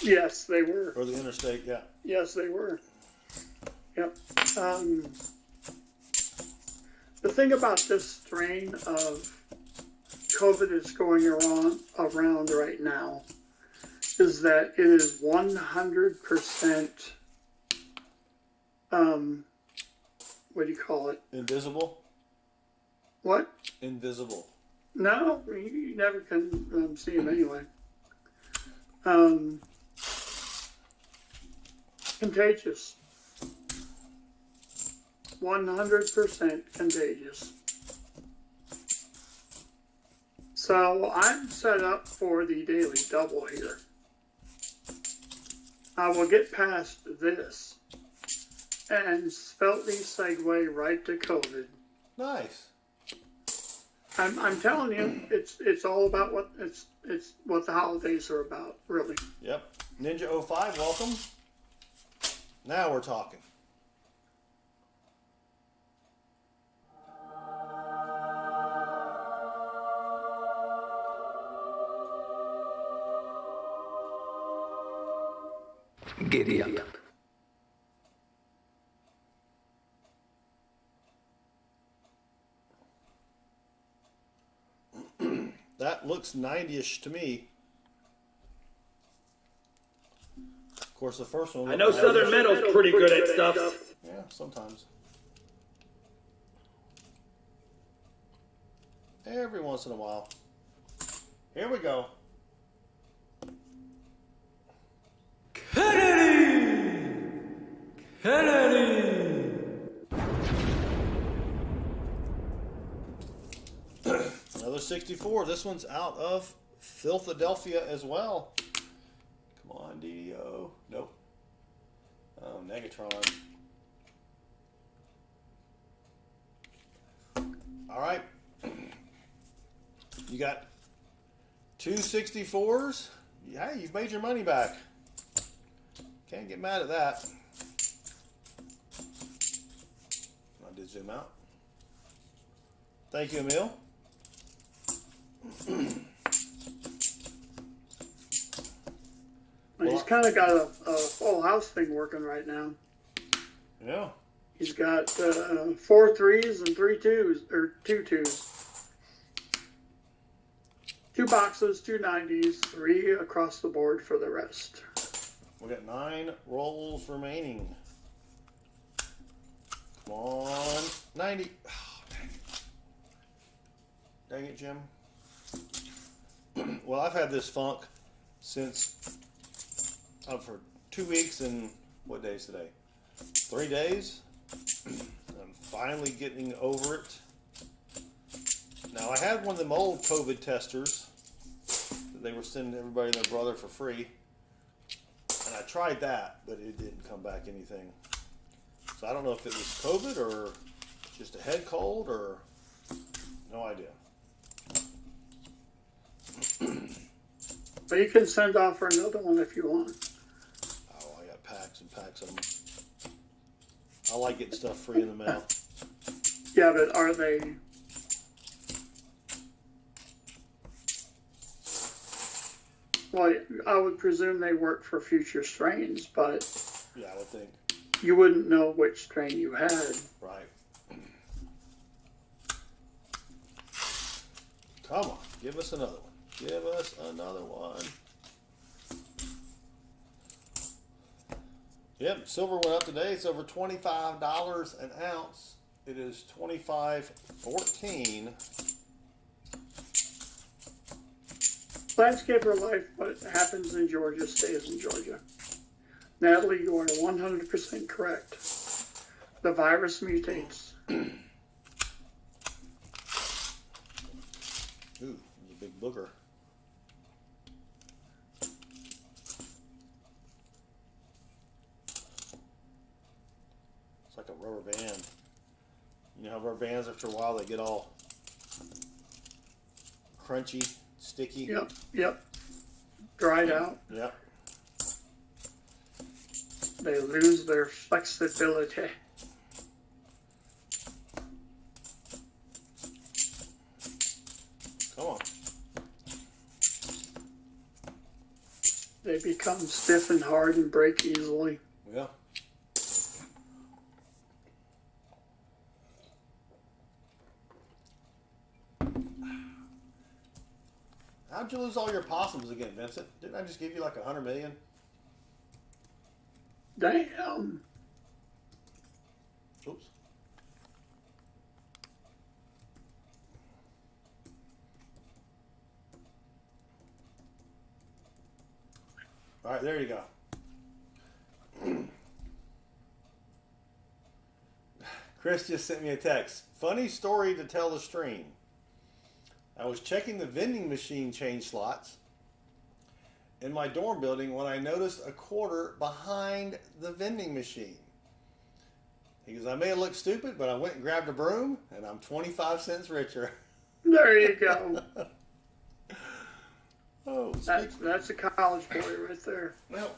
Yes, they were. Or the interstate, yeah. Yes, they were. Yep. The thing about this strain of COVID that's going around right now is that it is 100%, what do you call it? Invisible? What? Invisible. No, you never can see him anyway. Contagious. 100% contagious. So I'm set up for the daily double here. I will get past this and stealthily segue right to COVID. Nice. I'm telling you, it's all about what it's what the holidays are about, really. Yep. Ninja 05, welcome. Now we're talking. Giddy up. That looks 90-ish to me. Of course, the first one. I know Southern Metal's pretty good at stuff. Yeah, sometimes. Every once in a while. Here we go. Another 64. This one's out of Philadelphia as well. Come on, DDO. Nope. Oh, Negatron. All right. You got two 64s. Yeah, you've made your money back. Can't get mad at that. I did zoom out. Thank you, Emil. He's kind of got a full house thing working right now. Yeah. He's got 4 3s and 3 2s, or 2 2s. 2 boxes, 2 90s, 3 across the board for the rest. We got 9 rolls remaining. Come on. 90. Oh, dang it, Jim. Well, I've had this funk since for 2 weeks and what day is today? 3 days. I'm finally getting over it. Now, I had one of them old COVID testers that they were sending everybody and their brother for free. And I tried that, but it didn't come back anything. So I don't know if it was COVID or just a head cold or no idea. But you can send off for another one if you want. Oh, I got packs and packs of them. I like getting stuff free in the mail. Yeah, but are they... Well, I would presume they work for future strains, but Yeah, I would think. you wouldn't know which strain you had. Right. Come on, give us another one. Give us another one. Yep, silver went up today. It's over $25 an ounce. It is $25.14. Landscaper life, what happens in Georgia stays in Georgia. Natalie, you are 100% correct. The virus mutates. Ooh, there's a big booger. It's like a rubber band. You know how rubber bands, after a while, they get all crunchy, sticky? Yep. Dried out. Yep. They lose their flexibility. Come on. They become stiff and hard and break easily. Yeah. How'd you lose all your possums again, Vincent? Didn't I just give you like 100 million? Damn. Oops. All right, there you go. Chris just sent me a text. Funny story to tell the stream. I was checking the vending machine change slots in my dorm building when I noticed a quarter behind the vending machine. He goes, I may have looked stupid, but I went and grabbed a broom, and I'm 25 cents richer. There you go. Oh, That's a college boy right there. well,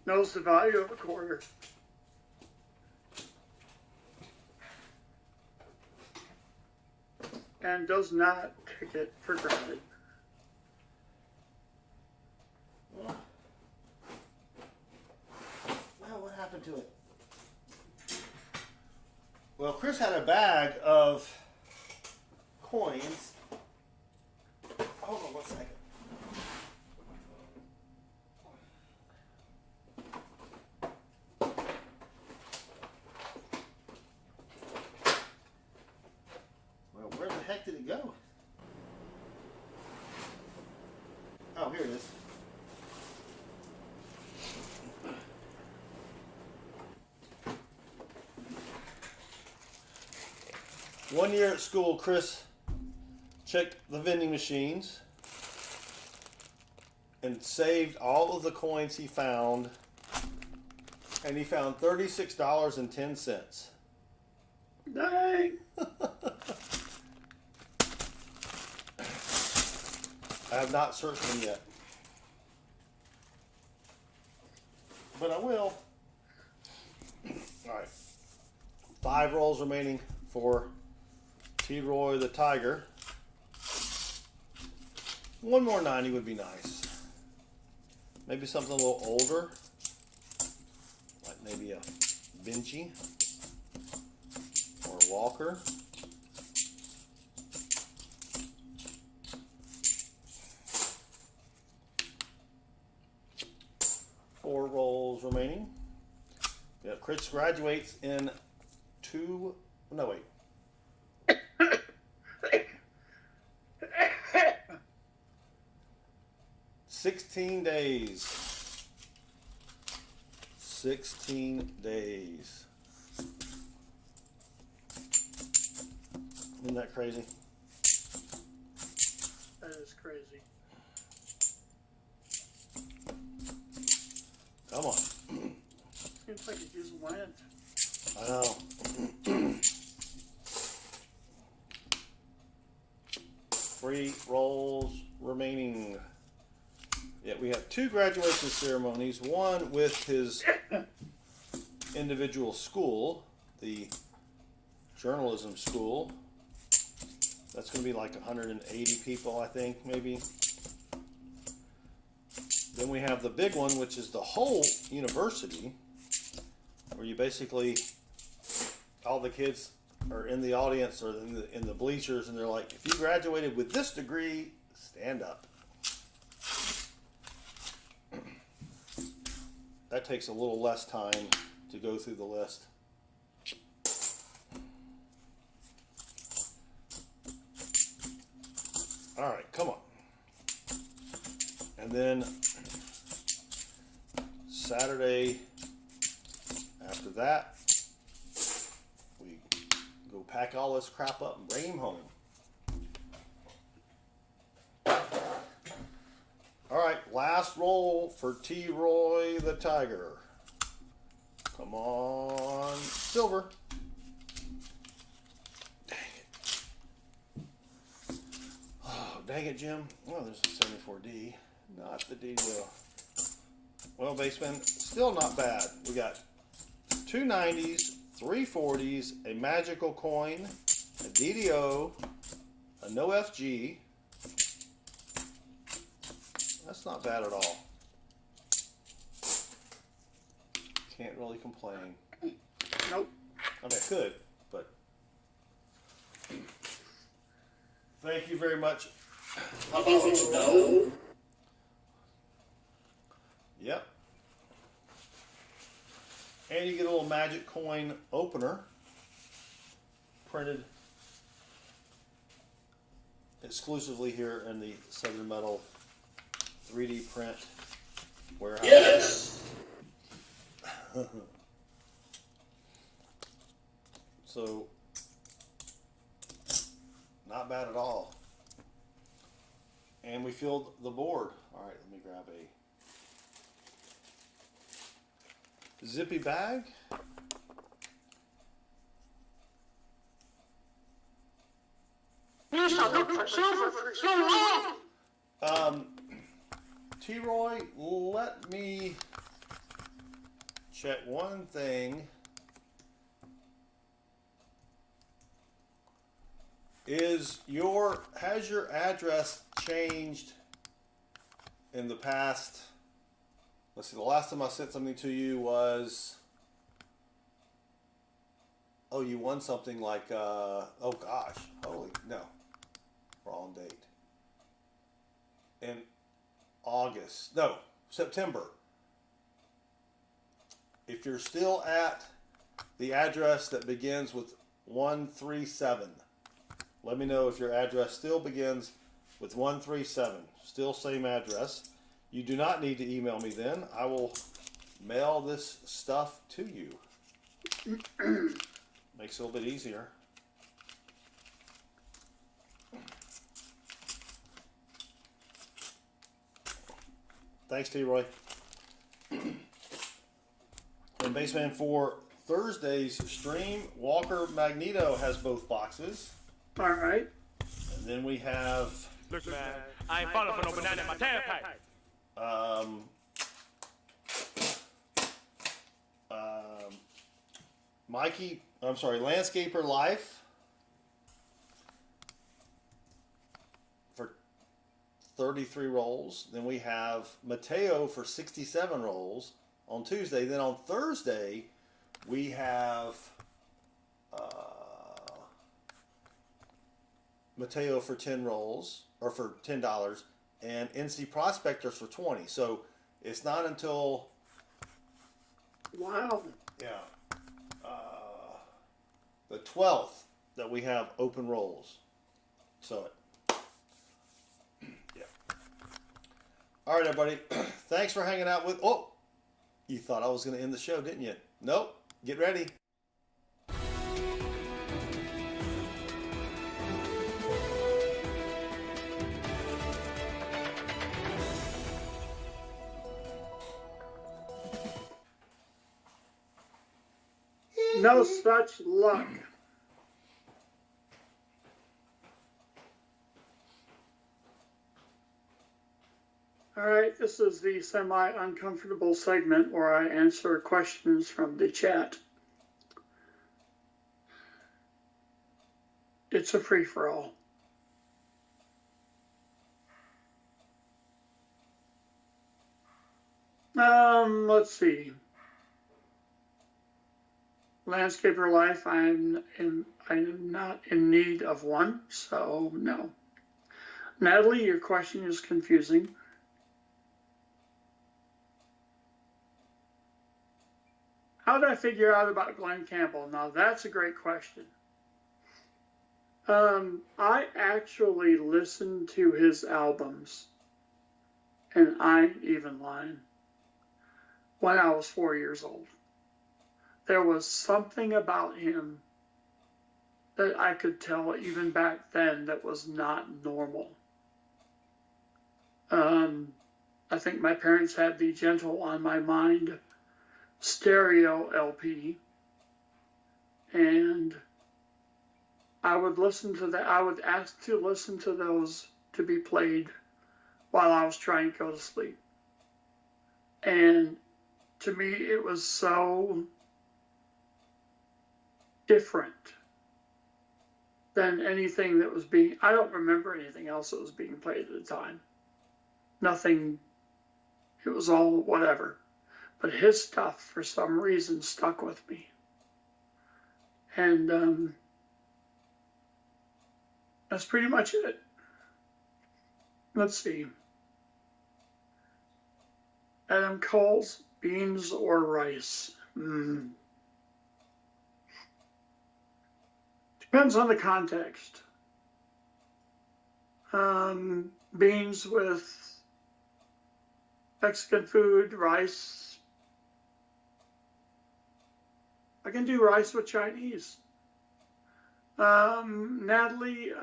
Knows the value of a quarter. And does not take it for granted. well, what happened to it? Well, Chris had a bag of coins. Hold on one second. Well, where the heck did it go? Oh, here it is. 1 year at school, Chris checked the vending machines and saved all of the coins he found, and he found $36.10. Dang. I have not searched them yet, but I will. All right, 5 rolls remaining for T. Roy the Tiger. One more 90 would be nice. Maybe something a little older, like maybe a Vinci or a Walker. Four rolls remaining. Yeah, Chris graduates in 16 days. 16 days. Isn't that crazy? That is crazy. Come on. Seems like it just went. I know. 3 rolls remaining. Yeah, we have 2 graduation ceremonies. One with his individual school, the journalism school. That's going to be like 180 people, I think, maybe. Then we have the big one, which is the whole university, where you basically, all the kids are in the audience or in the bleachers, and they're like, if you graduated with this degree, stand up. That takes a little less time to go through the list. All right, come on. And then Saturday after that, we go pack all this crap up and bring him home. All right, last roll for T. Roy the Tiger. Come on, silver. Dang it. Oh, dang it, Jim. Oh, there's a 74D. Not the D deal. Well, baseman, still not bad. We got 2 90s, 3 40s, a magical coin, a DDO, a no FG. That's not bad at all. Can't really complain. Nope. I mean, I could, but thank you very much. Yep. And you get a little magic coin opener printed exclusively here in the Southern Metal 3D print warehouse. Yes! So, not bad at all. And we filled the board. All right, let me grab a zippy bag. You shall look for silver for so long. T-Roy, let me check one thing. Has your address changed in the past? Let's see, the last time I sent something to you was, oh, you won something like, oh gosh, wrong date. In August, no, September. If you're still at the address that begins with 137, let me know if your address still begins with 137. Still same address. You do not need to email me then. I will mail this stuff to you. Makes it a little bit easier. Thanks, T-Roy. And Baseman for Thursday's stream, Walker Magneto has both boxes. All right. And then we have... Look, man, I ain't falling for no banana in my tailpipe. Landscaper Life for 33 rolls. Then we have Mateo for 67 rolls on Tuesday. Then on Thursday, we have Mateo for 10 rolls, or for $10, and NC Prospectors for 20. So it's not until... Wow. Yeah. The 12th that we have open rolls. So, yeah. All right, everybody. Thanks for hanging out with... Oh! You thought I was going to end the show, didn't you? Nope. Get ready. No such luck. All right, this is the semi-uncomfortable segment where I answer questions from the chat. It's a free-for-all. Let's see. Landscaper Life, I'm not in need of one, so no. Natalie, your question is confusing. How did I figure out about Glenn Campbell? Now that's a great question. I actually listened to his albums, and I even line, when I was 4 years old. There was something about him that I could tell even back then that was not normal. I think my parents had the Gentle on My Mind stereo LP, and I would listen to that. I would ask to listen to those to be played while I was trying to go to sleep. And to me, it was so different than anything that was being, I don't remember anything else that was being played at the time. Nothing, it was all whatever. But his stuff, for some reason, stuck with me. And that's pretty much it. Let's see. Adam Cole's beans or rice. Depends on the context. Beans with Mexican food, rice. I can do rice with Chinese. Natalie,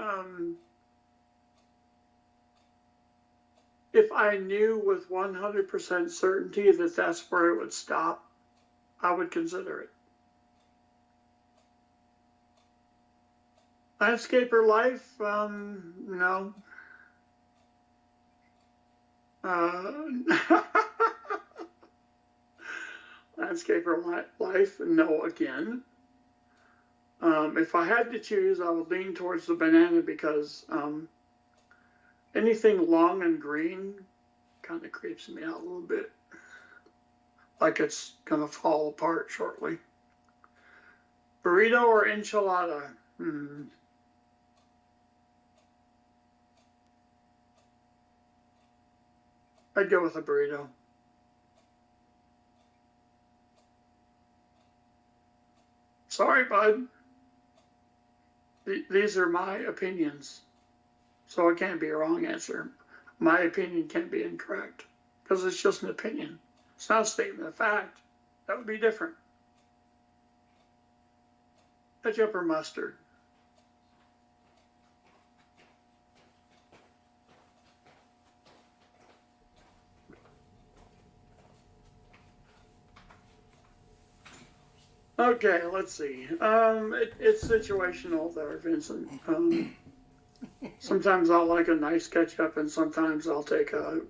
if I knew with 100% certainty that that's where it would stop, I would consider it. Landscaper Life, no. Landscaper Life, no again. If I had to choose, I would lean towards the banana because anything long and green kind of creeps me out a little bit. Like it's going to fall apart shortly. Burrito or enchilada? I'd go with a burrito. Sorry, bud. These are my opinions. So it can't be a wrong answer. My opinion can't be incorrect because it's just an opinion. It's not a statement of fact. That would be different. Ketchup or mustard? Okay, let's see. It's situational there, Vincent. Sometimes I'll like a nice ketchup, and sometimes I'll take a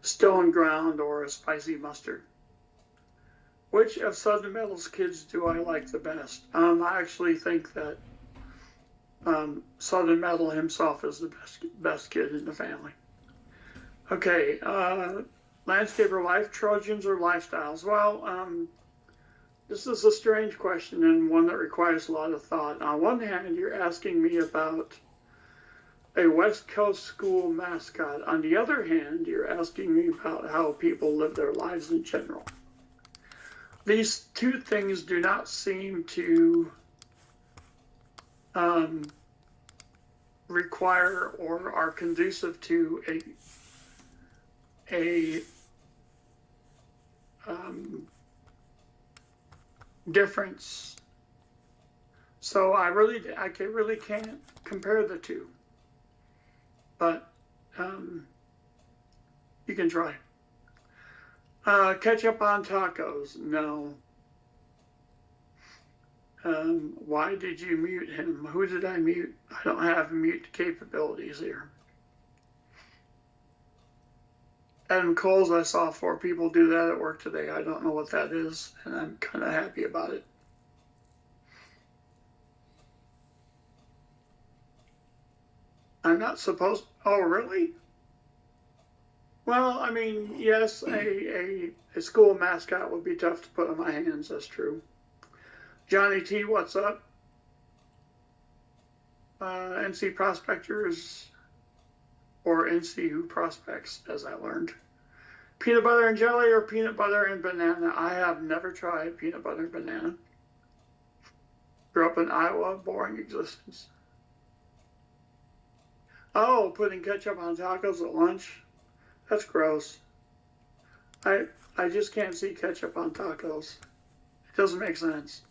stone ground or a spicy mustard. Which of Southern Metal's kids do I like the best? I actually think that Southern Metal himself is the best kid in the family. Okay, landscaper life, Trojans or lifestyles? Well, this is a strange question and one that requires a lot of thought. On one hand, you're asking me about a West Coast school mascot. On the other hand, you're asking me about how people live their lives in general. These two things do not seem to require or are conducive to a difference. So I really can't compare the two, but you can try. Ketchup on tacos? No. Why did you mute him? Who did I mute? I don't have mute capabilities here. Adam Coles, I saw 4 people do that at work today. I don't know what that is, and I'm kind of happy about it. I'm not supposed. Oh, really? Well, I mean, yes, a school mascot would be tough to put in my hands. That's true. Johnny T, what's up? NC Prospectors, or NC Who Prospects, as I learned. Peanut butter and jelly or peanut butter and banana? I have never tried peanut butter and banana. Grew up in Iowa, boring existence. Oh, putting ketchup on tacos at lunch? That's gross. I just can't see ketchup on tacos. It doesn't make sense.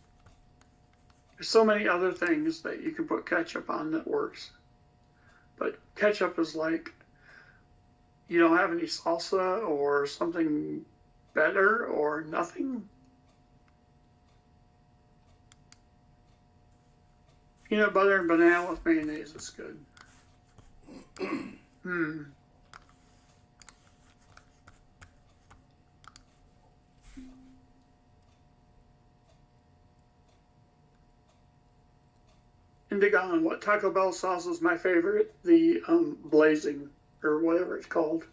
There's so many other things that you can put ketchup on that works. But ketchup is like, you don't have any salsa or something better or nothing. Peanut butter and banana with mayonnaise is good. Indigon, what Taco Bell sauce is my favorite? The blazing, or whatever it's called.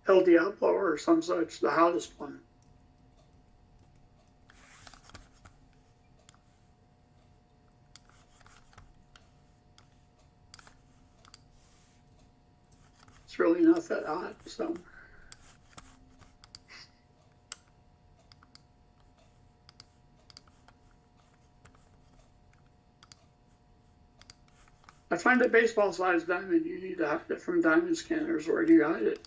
El Diablo or some such, the hottest one. It's really not that hot, so. I find a baseball-sized diamond, you need to hide it from diamond scanners. Where do you hide it?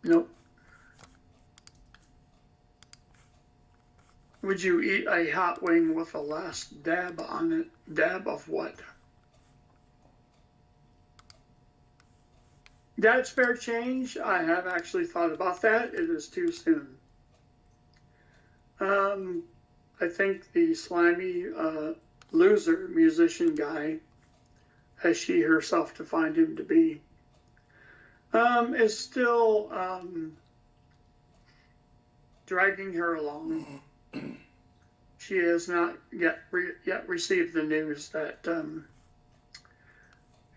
Nope. Would you eat a hot wing with a last dab on it? Dab of what? That's fair change. I have actually thought about that. It is too soon. I think the slimy loser musician guy, as she herself defined him to be, is still dragging her along. She has not yet received the news that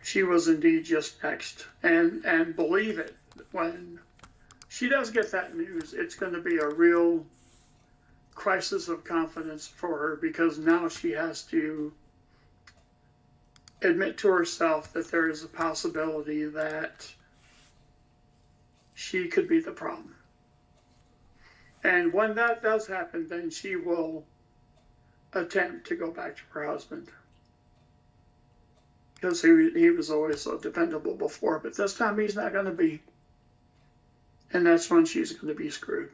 she was indeed just next. And believe it, when she does get that news, it's going to be a real crisis of confidence for her, because now she has to admit to herself that there is a possibility that she could be the problem. And when that does happen, then she will attempt to go back to her husband, because he was always so dependable before, but this time he's not going to be. And that's when she's going to be screwed.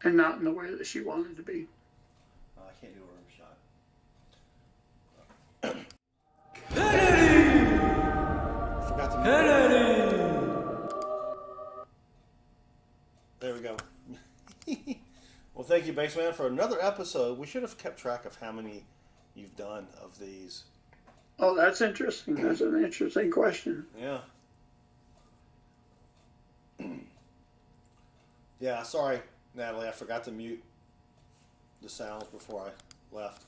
And not in the way that she wanted to be. I can't do a rim shot. I forgot to we go. Well, thank you, Baseman, for another episode. We should have kept track of how many you've done of these. Oh, that's interesting. That's an interesting question. Yeah. Yeah, sorry, Natalie. I forgot to mute the sounds before I left.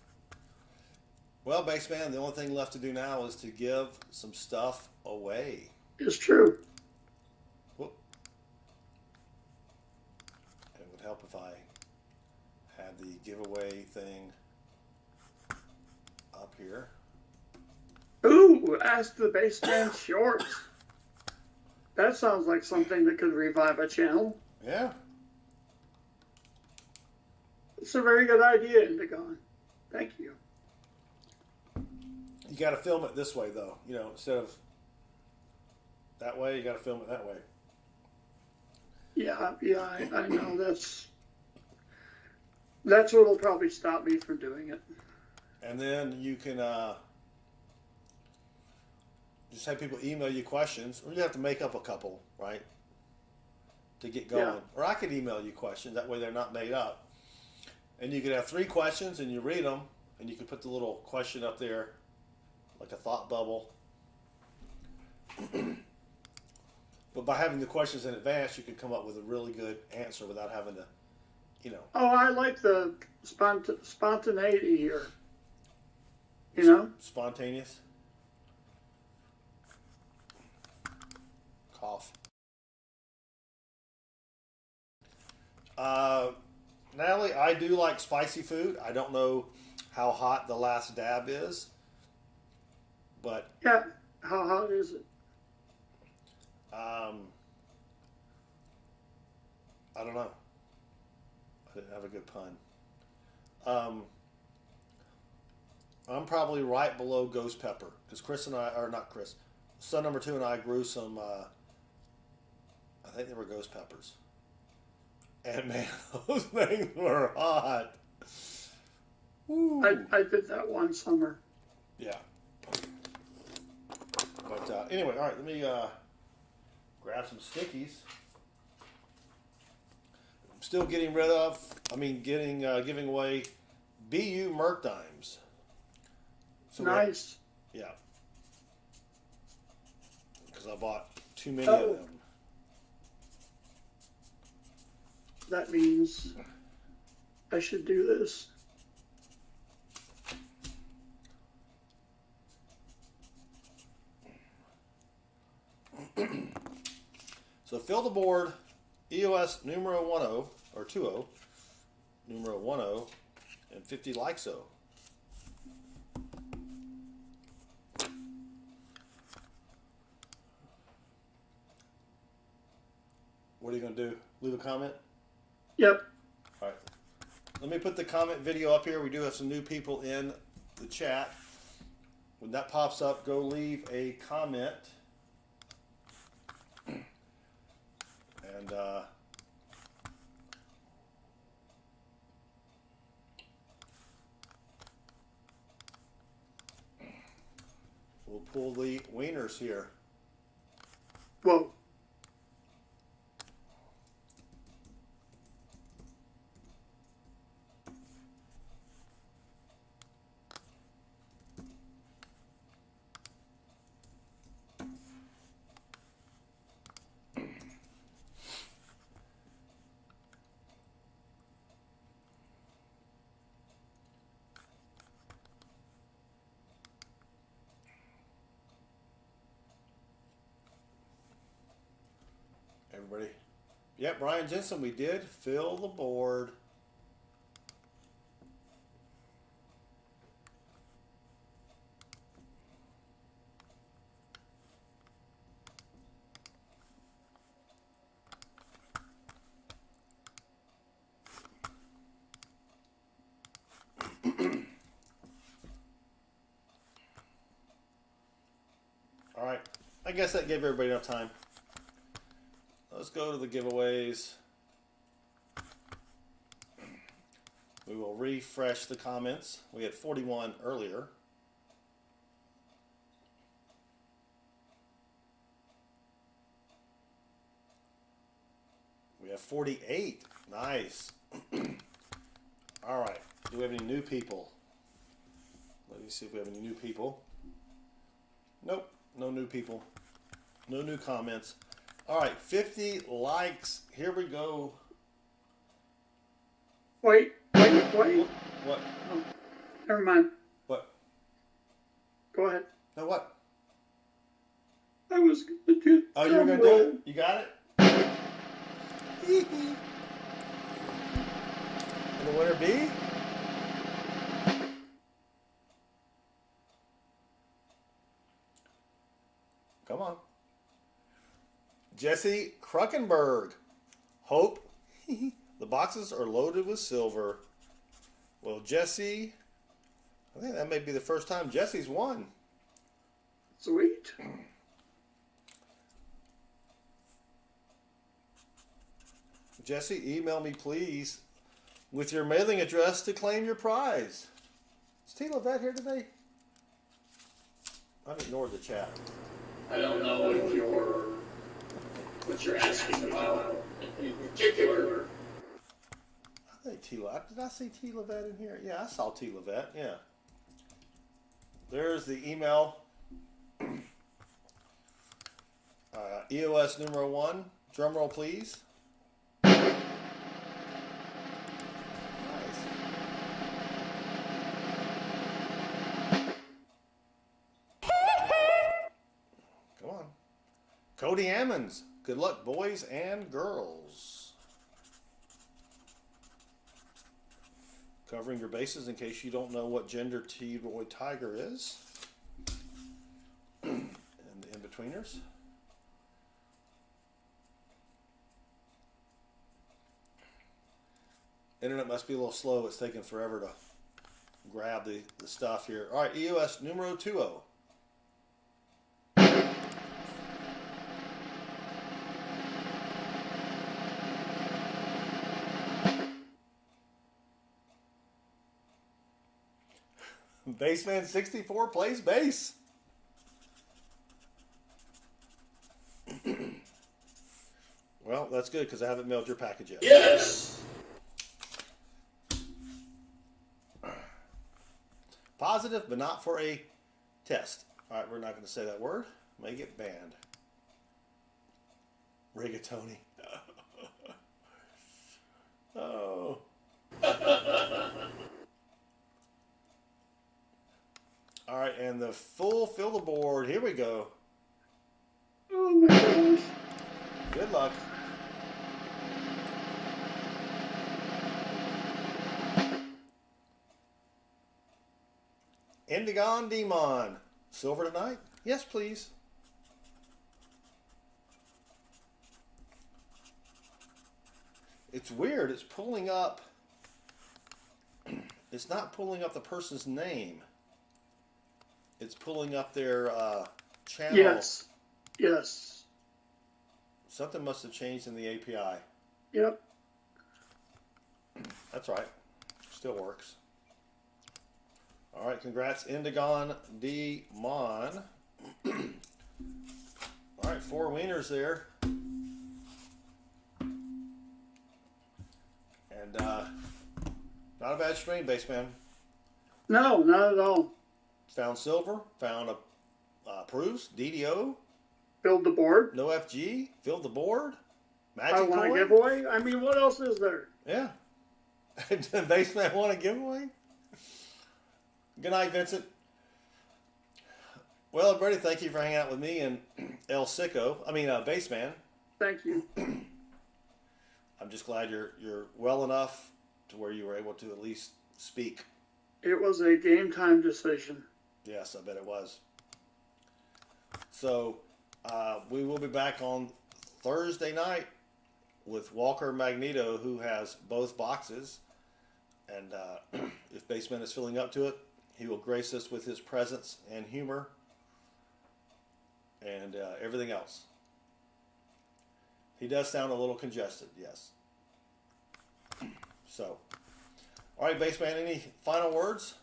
Well, Baseman, the only thing left to do now is to give some stuff away. It's true. Whoop. It would help if I had the giveaway thing up here. Ooh, Ask the Baseman Shorts. That sounds like something that could revive a channel. Yeah. It's a very good idea, Indigon. Thank you. You got to film it this way, though. You know, instead of that way, you got to film it that way. Yeah, I know. That's what'll probably stop me from doing it. And then you can just have people email you questions, or you have to make up a couple, right, to get going. Yeah. Or I could email you questions. That way they're not made up. And you could have 3 questions, and you read them, and you could put the little question up there, like a thought bubble. But by having the questions in advance, you could come up with a really good answer without having to, you know. Oh, I like the spontaneity here. You know? Spontaneous. Cough. Natalie, I do like spicy food. I don't know how hot the last dab is, but Yeah. How hot is it? I don't know. I didn't have a good pun. I'm probably right below ghost pepper because Chris and I, or not Chris, son number 2 and I grew some. I think they were ghost peppers, and man, those things were hot. Woo. I did that one summer. Yeah. But anyway, all right. Let me grab some stickies. I'm still getting rid of. Giving away BU Merc dimes. So Nice. Yeah. Because I bought too many Oh. of them. That means I should do this. So fill the board, EOS numero 10 or 20, numero 10, and 50 Lixo. What are you going to do? Leave a comment? Yep. All right. Let me put the comment video up here. We do have some new people in the chat. When that pops up, go leave a comment. And we'll pull the wieners here. Whoa. Everybody. Yep, Brian Jensen, we did fill the board. All right. I guess that gave everybody enough time. Let's go to the giveaways. We will refresh the comments. We had 41 earlier. We We have 48. Nice. All right. Do we have any new people? Let me see if we have any new people. Nope. No new people. No new comments. All right. 50 likes. Here we go. Wait. What? Oh, never mind. What? Go ahead. No, what? I was going to do. Oh, you were going to do it? You got it? And the winner be? Come on. Jesse Kruckenberg. Hope. The boxes are loaded with silver. Well, Jesse, I think that may be the first time Jesse's won. Sweet. Jesse, email me, please, with your mailing address to claim your prize. Is T. Levette here today? I've ignored the chat. I don't know what you're asking about in particular. I think T. Levette. Did I see T. Levette in here? Yeah, I saw T. Levette. Yeah. There's the email. EOS numero 1. Drum roll, please. Cody Ammons. Good luck, boys and girls. Covering your bases in case you don't know what gender T-Roy Tiger is. And the in-betweeners. Internet must be a little slow. It's taking forever to grab the stuff here. All right, EOS numero 20. Baseman 64 plays bass. Well, that's good because I haven't mailed your package yet. Yes. Positive, but not for a test. All right, we're not going to say that word. May get banned. Rigatoni. Oh. All right, and the full fill the board. Here we go. Oh my gosh. Good luck. Indigon Demon. Silver tonight? Yes, please. It's weird. It's pulling up. It's not pulling up the person's name. It's pulling up their channel. Yes. Yes. Something must have changed in the API. Yep. That's right. Still works. All right, congrats, Indigon D. Mon. All right, 4 wieners there. And not a bad stream, Baseman. No, not at all. Found silver, found a proofs, DDO. Filled the board. No FG, filled the board. Magic I want coin. a giveaway. I mean, what else is there? Yeah. Baseman want a giveaway? Good night, Vincent. Well, everybody, thank you for hanging out with me and El Sicko. Baseman. Thank you. I'm just glad you're well enough to where you were able to at least speak. It was a game time decision. Yes, I bet it was. So we will be back on Thursday night with Walker Magneto, who has both boxes. And if Baseman is filling up to it, he will grace us with his presence and humor and everything else. He does sound a little congested, yes. So, all right, Baseman, any final words?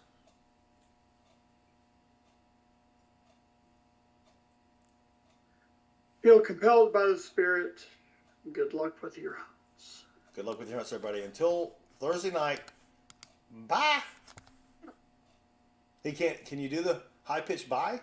Feel compelled by the Spirit. Good luck with your Good luck with your hunts, everybody. Until Thursday night. Bye. He can't. Can you do the high pitched bye?